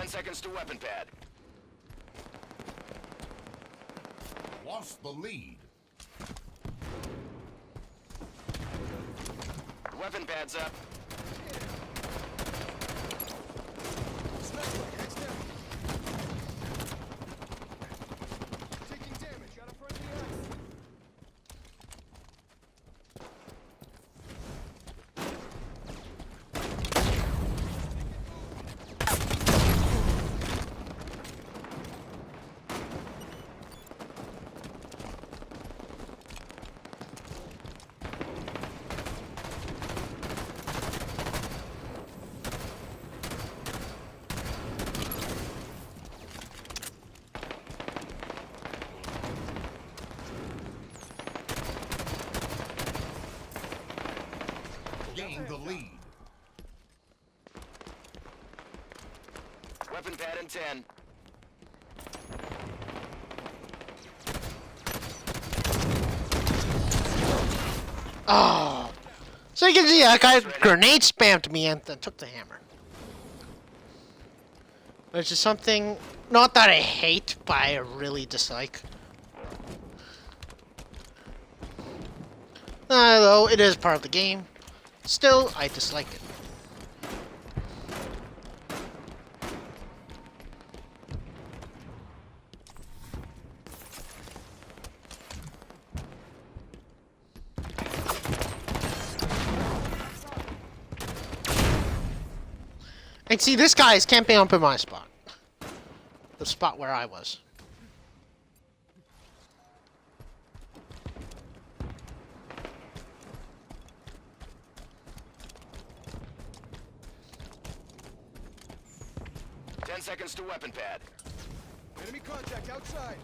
10 seconds to weapon pad. Lost the lead. The weapon pad's up. Sniper, X down. Taking damage out of friendly ice. Gained the lead. Weapon pad in 10. Oh. So you can see that guy grenade spammed me and then took the hammer. Which is something, not that I hate, but I really dislike. Though it is part of the game, still I dislike it. And see, this guy is camping up in my spot. The spot where I was. Ten seconds to weapon pad. Enemy contact outside.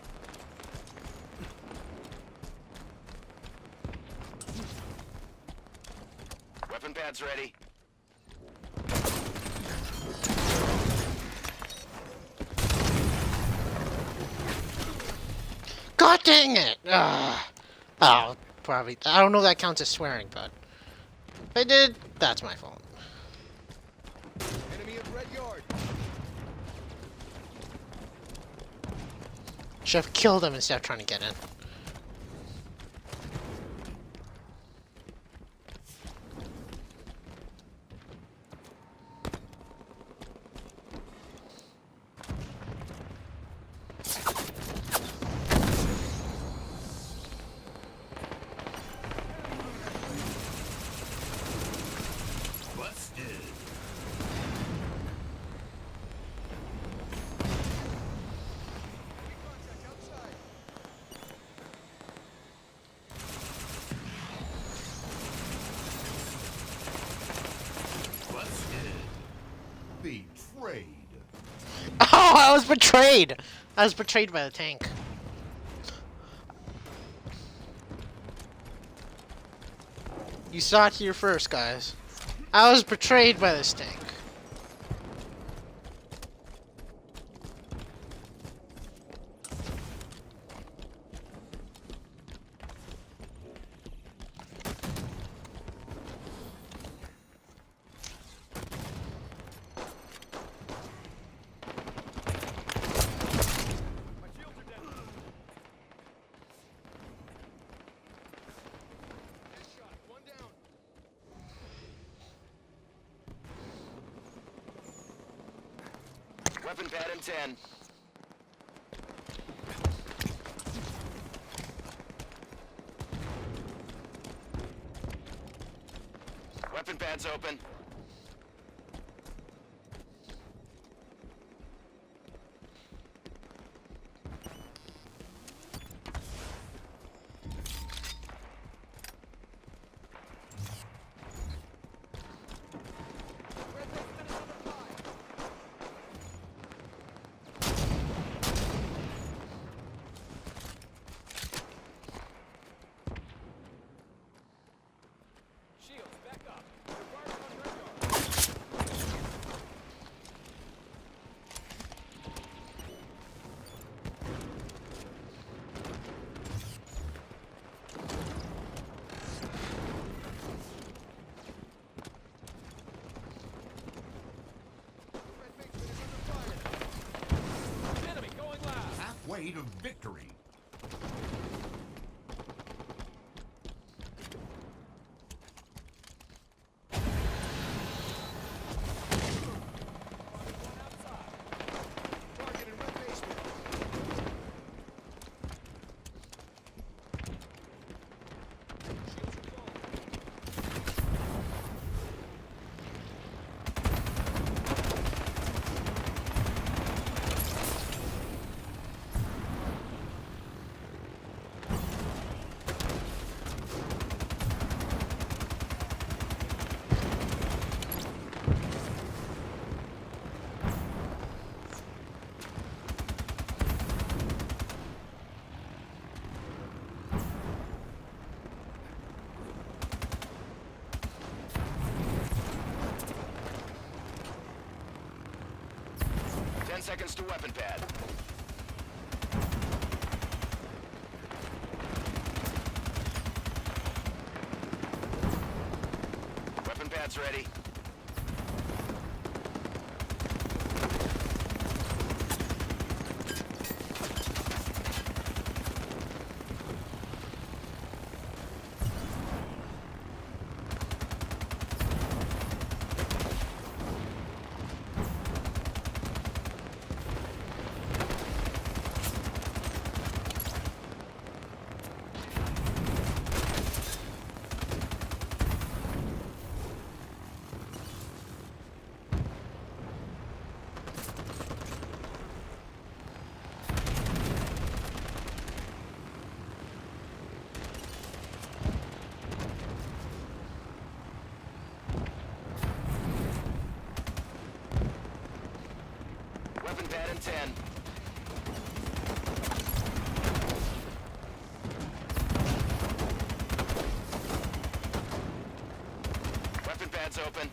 Weapon pad's ready. God dang it! Oh, probably. I don't know if that counts as swearing, but if I did, that's my fault. Enemy at red yard. Should have killed him instead of trying to get in. Busted. Enemy contact outside. Busted. Betrayed. Oh, I was betrayed! I was betrayed by the tank. You saw it here first, guys. I was betrayed by this tank. My shields are down. Headshot. One down. Weapon pad in 10. Weapon pad's open. Red Rock's got another five. Shields, back up. Your fire's on red. way to victory. Target in red basement. Shields are full. Seconds to weapon pad. Weapon pad's ready. Weapon pad in 10. Weapon pad's open.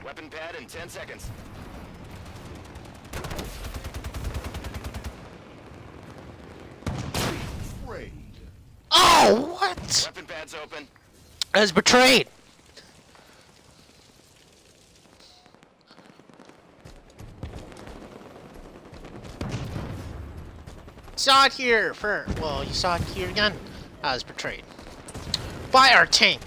Weapon pad in 10 seconds. Trade. Oh, what? Weapon pad's open. I was betrayed. Saw it here for, well, you saw it here again. I was betrayed by our tank.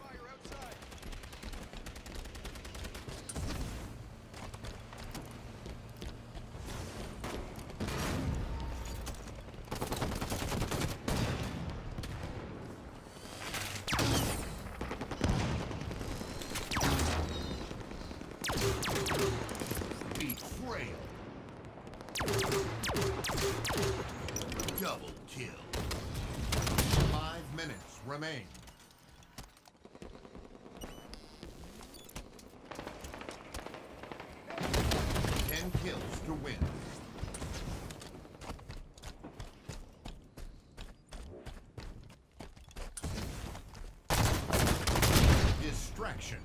Fire outside. Betrayal. Double kill. 5 minutes remain. 10 kills to win. Distraction.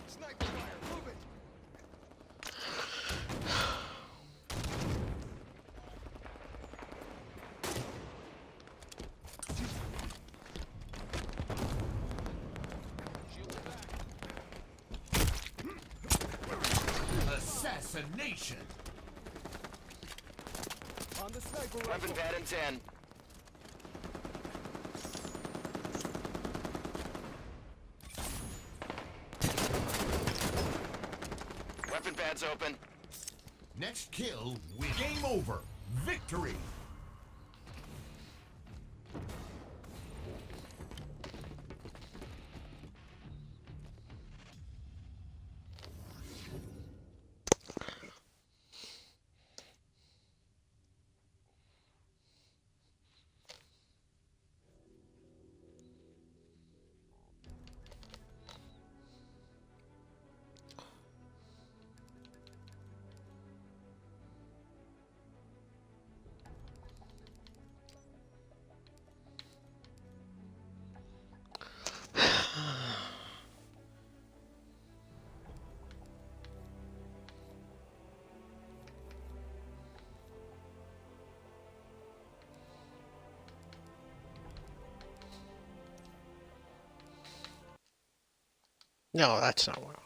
Sniper fire. Move it. Shields are back. Assassination. On the sniper Weapon rifle. pad in 10. squad's open. Next kill, win. Game over. Victory. No, that's not what.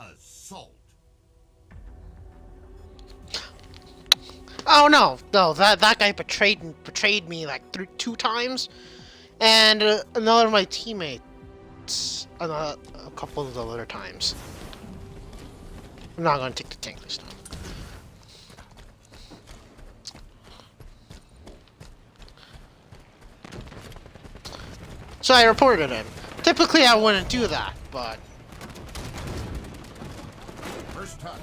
Assault. Oh no, no, that guy betrayed me like two times, and another of my teammates a couple of the other times. I'm not gonna take the tank this time. So I reported him. Typically I wouldn't do that, but First touch.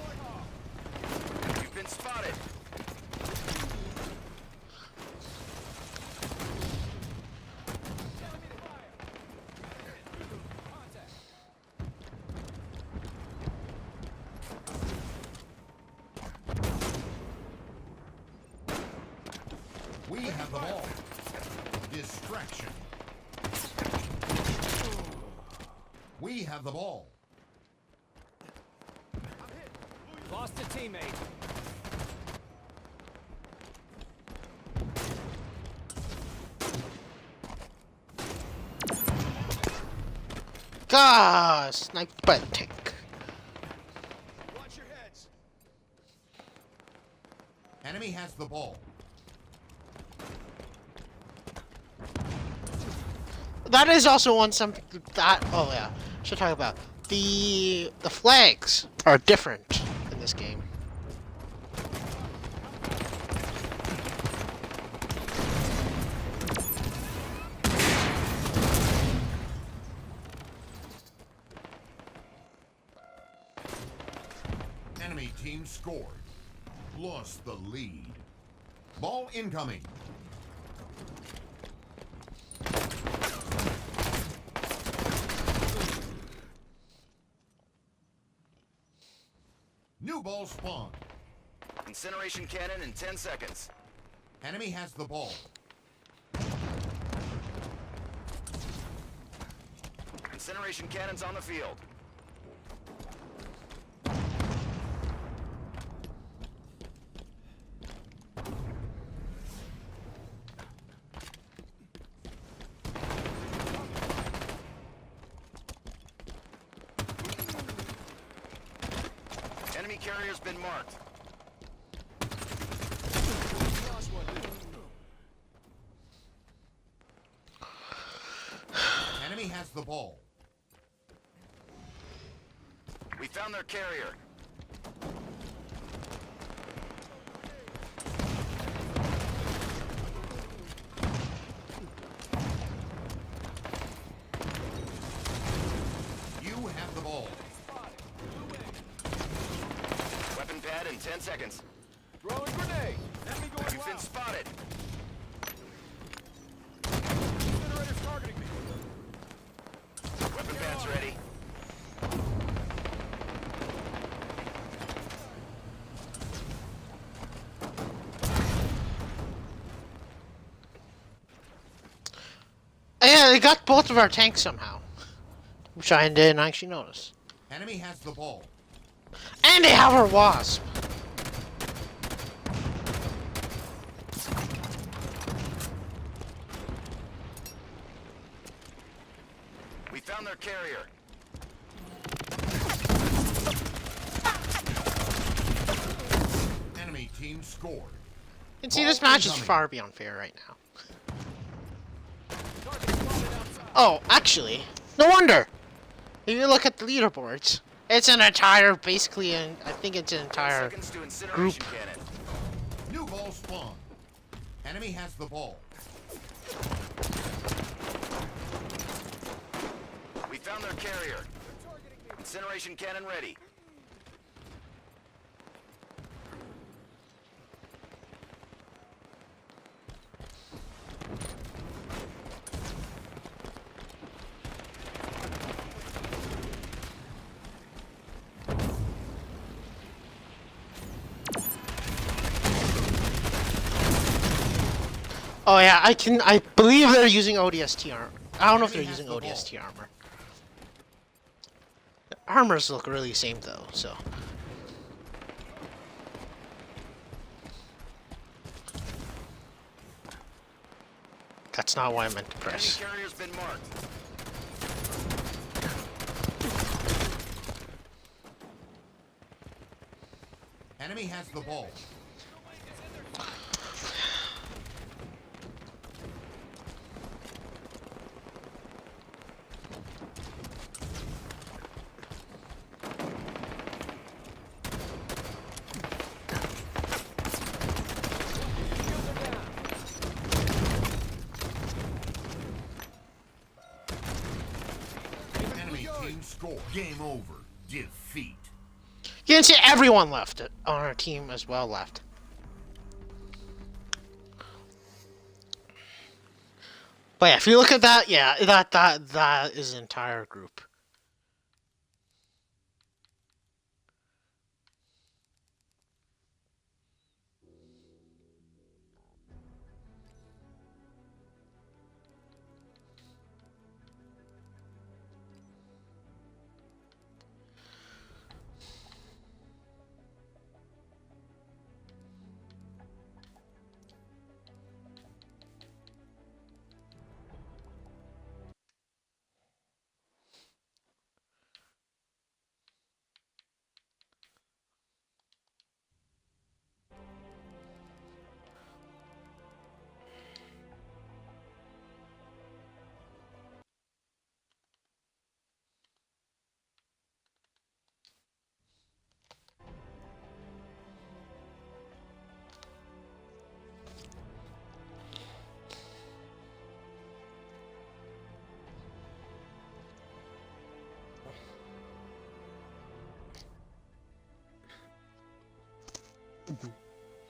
You've been spotted. We have the ball. Distraction. We have the ball. Lost a teammate. gosh, sniped by the tank. Watch your heads. Enemy has the ball. That is also one something that should talk about. The flags are different in this game. Enemy team scored. Lost the lead. Ball incoming. New ball spawned. Incineration cannon in 10 seconds. Enemy has the ball. Incineration cannons on the field. Enemy carrier's been marked. Lost one. Enemy has the ball. We found their carrier. You have the ball. Weapon pad in 10 seconds. Throwing grenade. Enemy going You've been loud. spotted. Incinerator's targeting me. Weapon pad's ready. Yeah, they got both of our tanks somehow. Which I didn't actually notice. Enemy has the ball. And they have our wasp. We found their carrier. Enemy team scored. And see, this match is far beyond fair right now. Oh, actually, no wonder. If you look at the leaderboards, it's an entire, basically, I think it's an 10 entire seconds to incineration group. cannon. New ball spawn. Enemy has the ball. We found their carrier. Incineration cannon ready. Oh yeah, I believe they're using ODST armor. I don't know if they're Enemy has using the ball. ODST armor. The armors look really same though, so. That's not what I meant to Enemy press. carrier's been marked. Enemy has the ball. Enemy team scored. Game over. Defeat. You can see everyone left on our team as well left. But yeah, if you look at that, yeah, that is an entire group.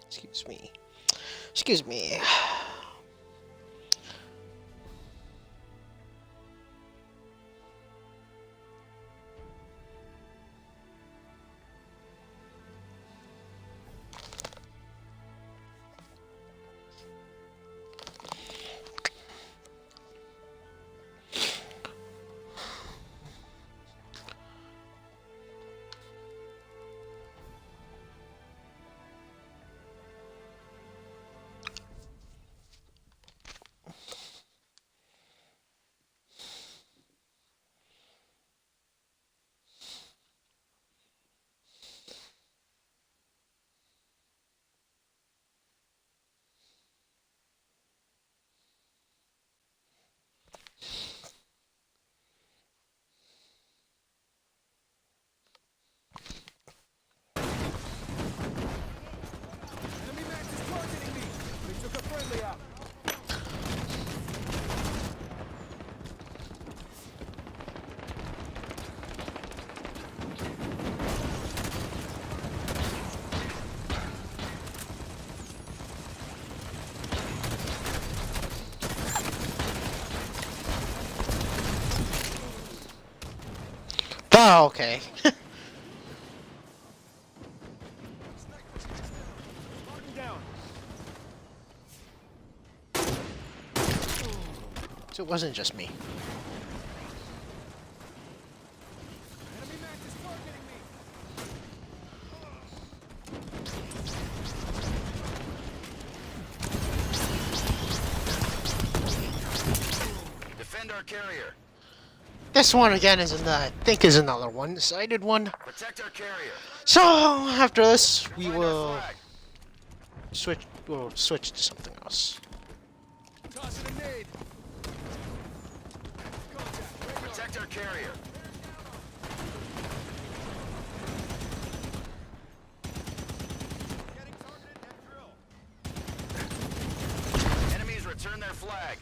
Excuse me. Excuse me. Oh, okay. Martin down. So it wasn't just me. Enemy Mac is targeting me. Defend our carrier. This one again is I think is another one-sided one. Protect our carrier. So after this, we Find our will flag. switch. We'll switch to something else. Tossing a nade. Contact. Radar. Protect our carrier. Getting targeted at drill. Enemies return their flag.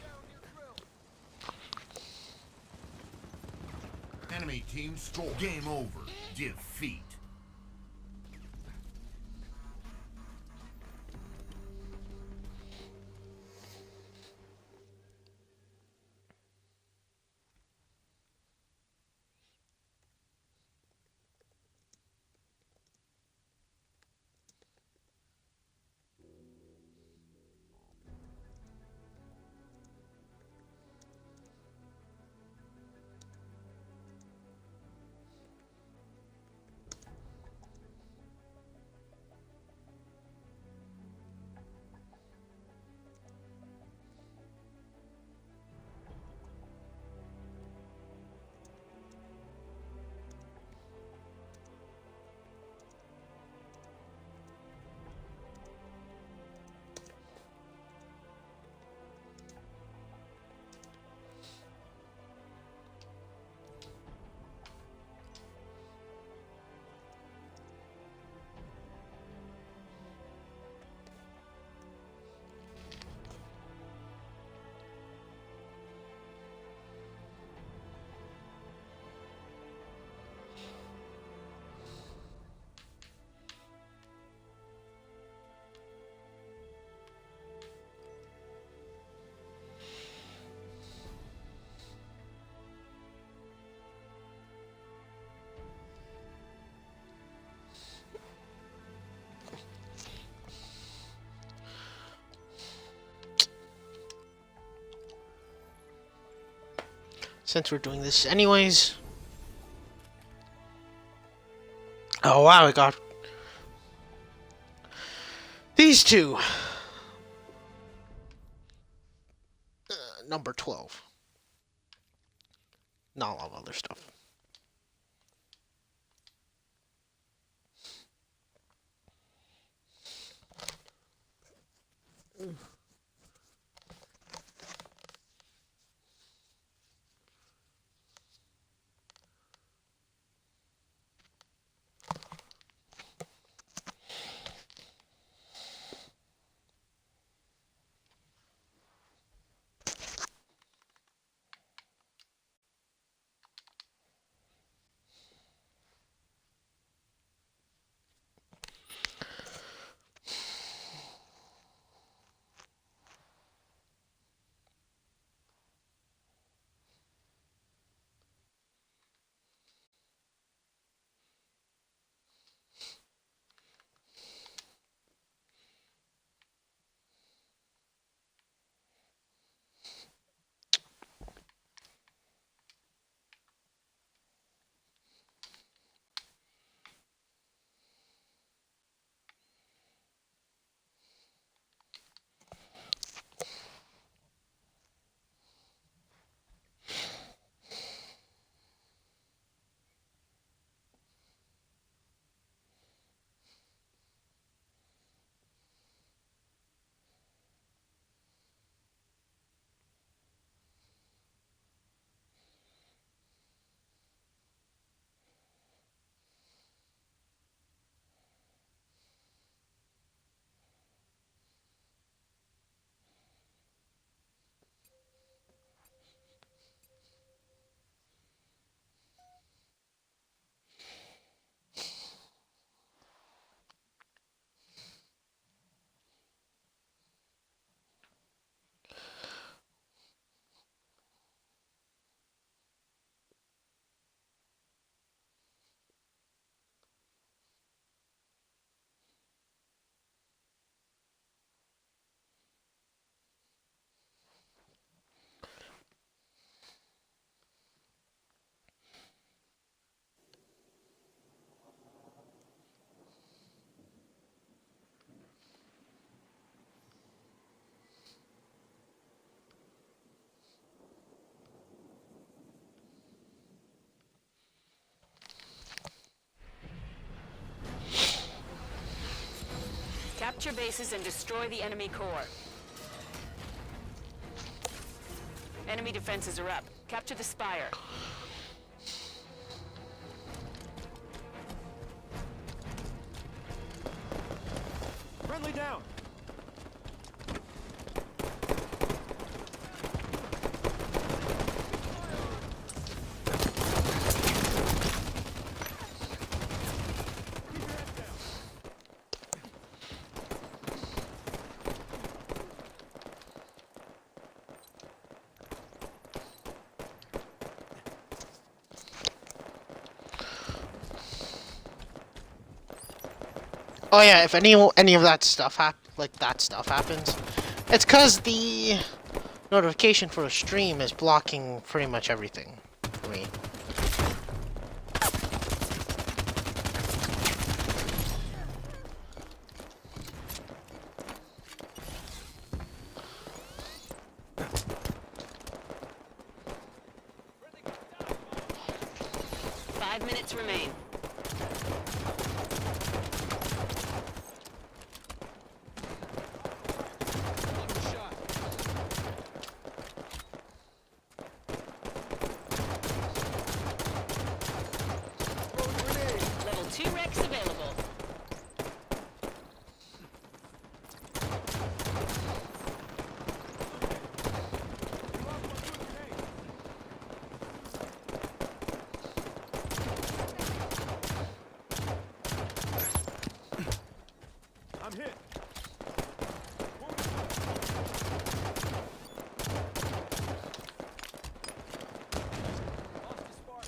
Enemy team score. Game over. Defeat. Since we're doing this anyways. Oh wow, we got these two. Number 12. Not a lot of other stuff. Capture bases and destroy the enemy core. Enemy defenses are up. Capture the spire. Friendly down. Keep your heads down. Oh yeah, if any of that stuff happens, it's cause the notification for the stream is blocking pretty much everything for me. Five minutes remain. Shot. Throwing grenade. Level 2 Rex available. You lost one to a grenade. I'm hit. Lost the spark.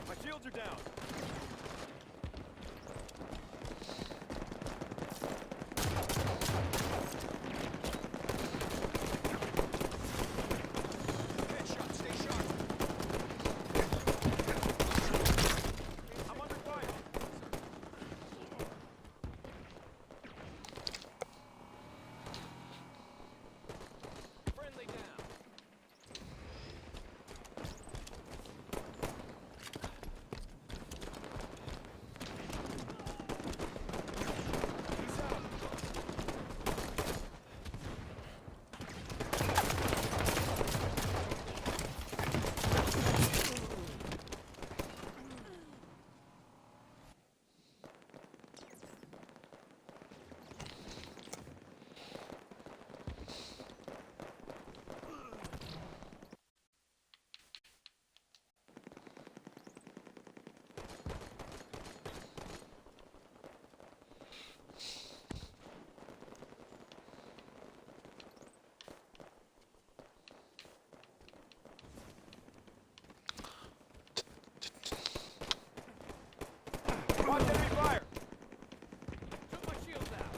My shields are down. Headshot, stay sharp. I'm under fire. Friendly down. He's out. Watch enemy fire. Took my shields out.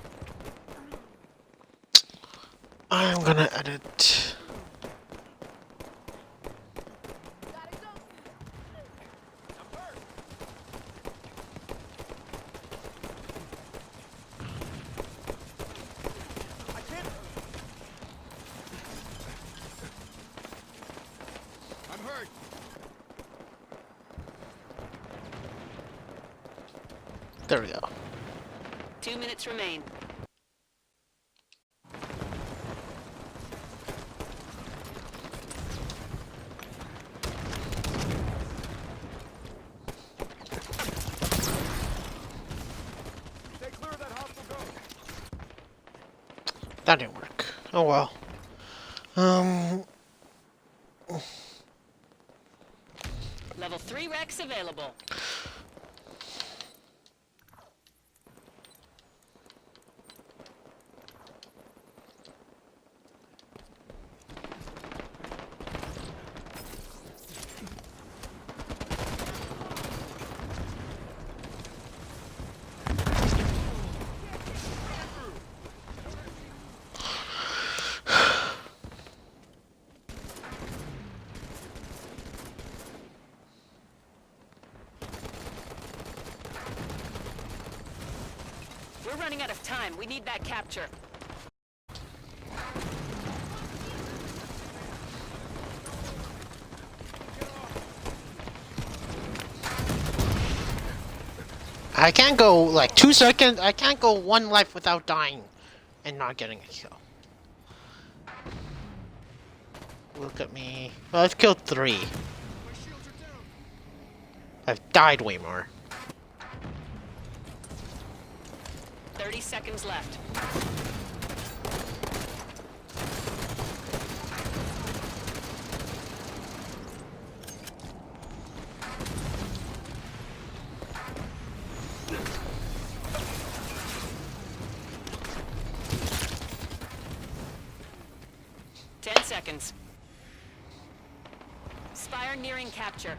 I'm gonna edit. I'm hurt. I can't. I'm hurt. There we go. 2 minutes remain. Stay clear of that hostile ghost. That didn't work. Oh well. Level 3 Rex available. We're running out of time. We need that capture. I can't go like 2 seconds. I can't go 1 life without dying and not getting a kill. Look at me. Well, I've killed 3. I've died way more. 30 seconds left. Seconds. Spire nearing capture.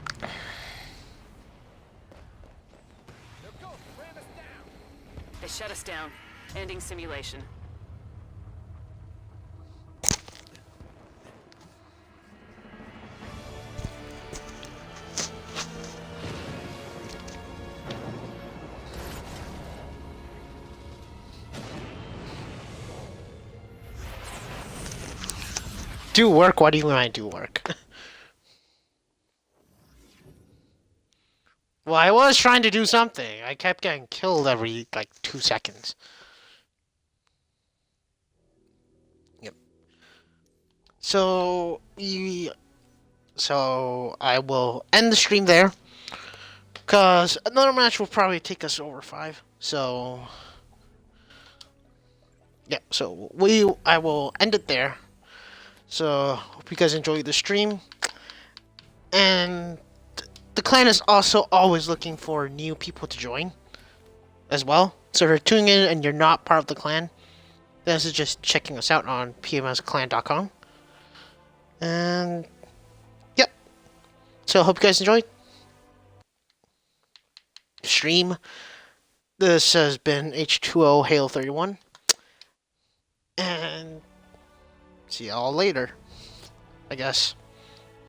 They shut us down. Ending simulation. Do work? What do you mean I do work? Well, I was trying to do something. I kept getting killed every, like, 2 seconds. Yep. So I will end the stream there. Because another match will probably take us over 5. So... yeah, so I will end it there. So, hope you guys enjoyed the stream. And the clan is also always looking for new people to join as well. So if you're tuning in and you're not part of the clan, this is just checking us out on pmsclan.com. And, yep. So, hope you guys enjoyed the stream. This has been H2O Halo 31. And see y'all later, I guess.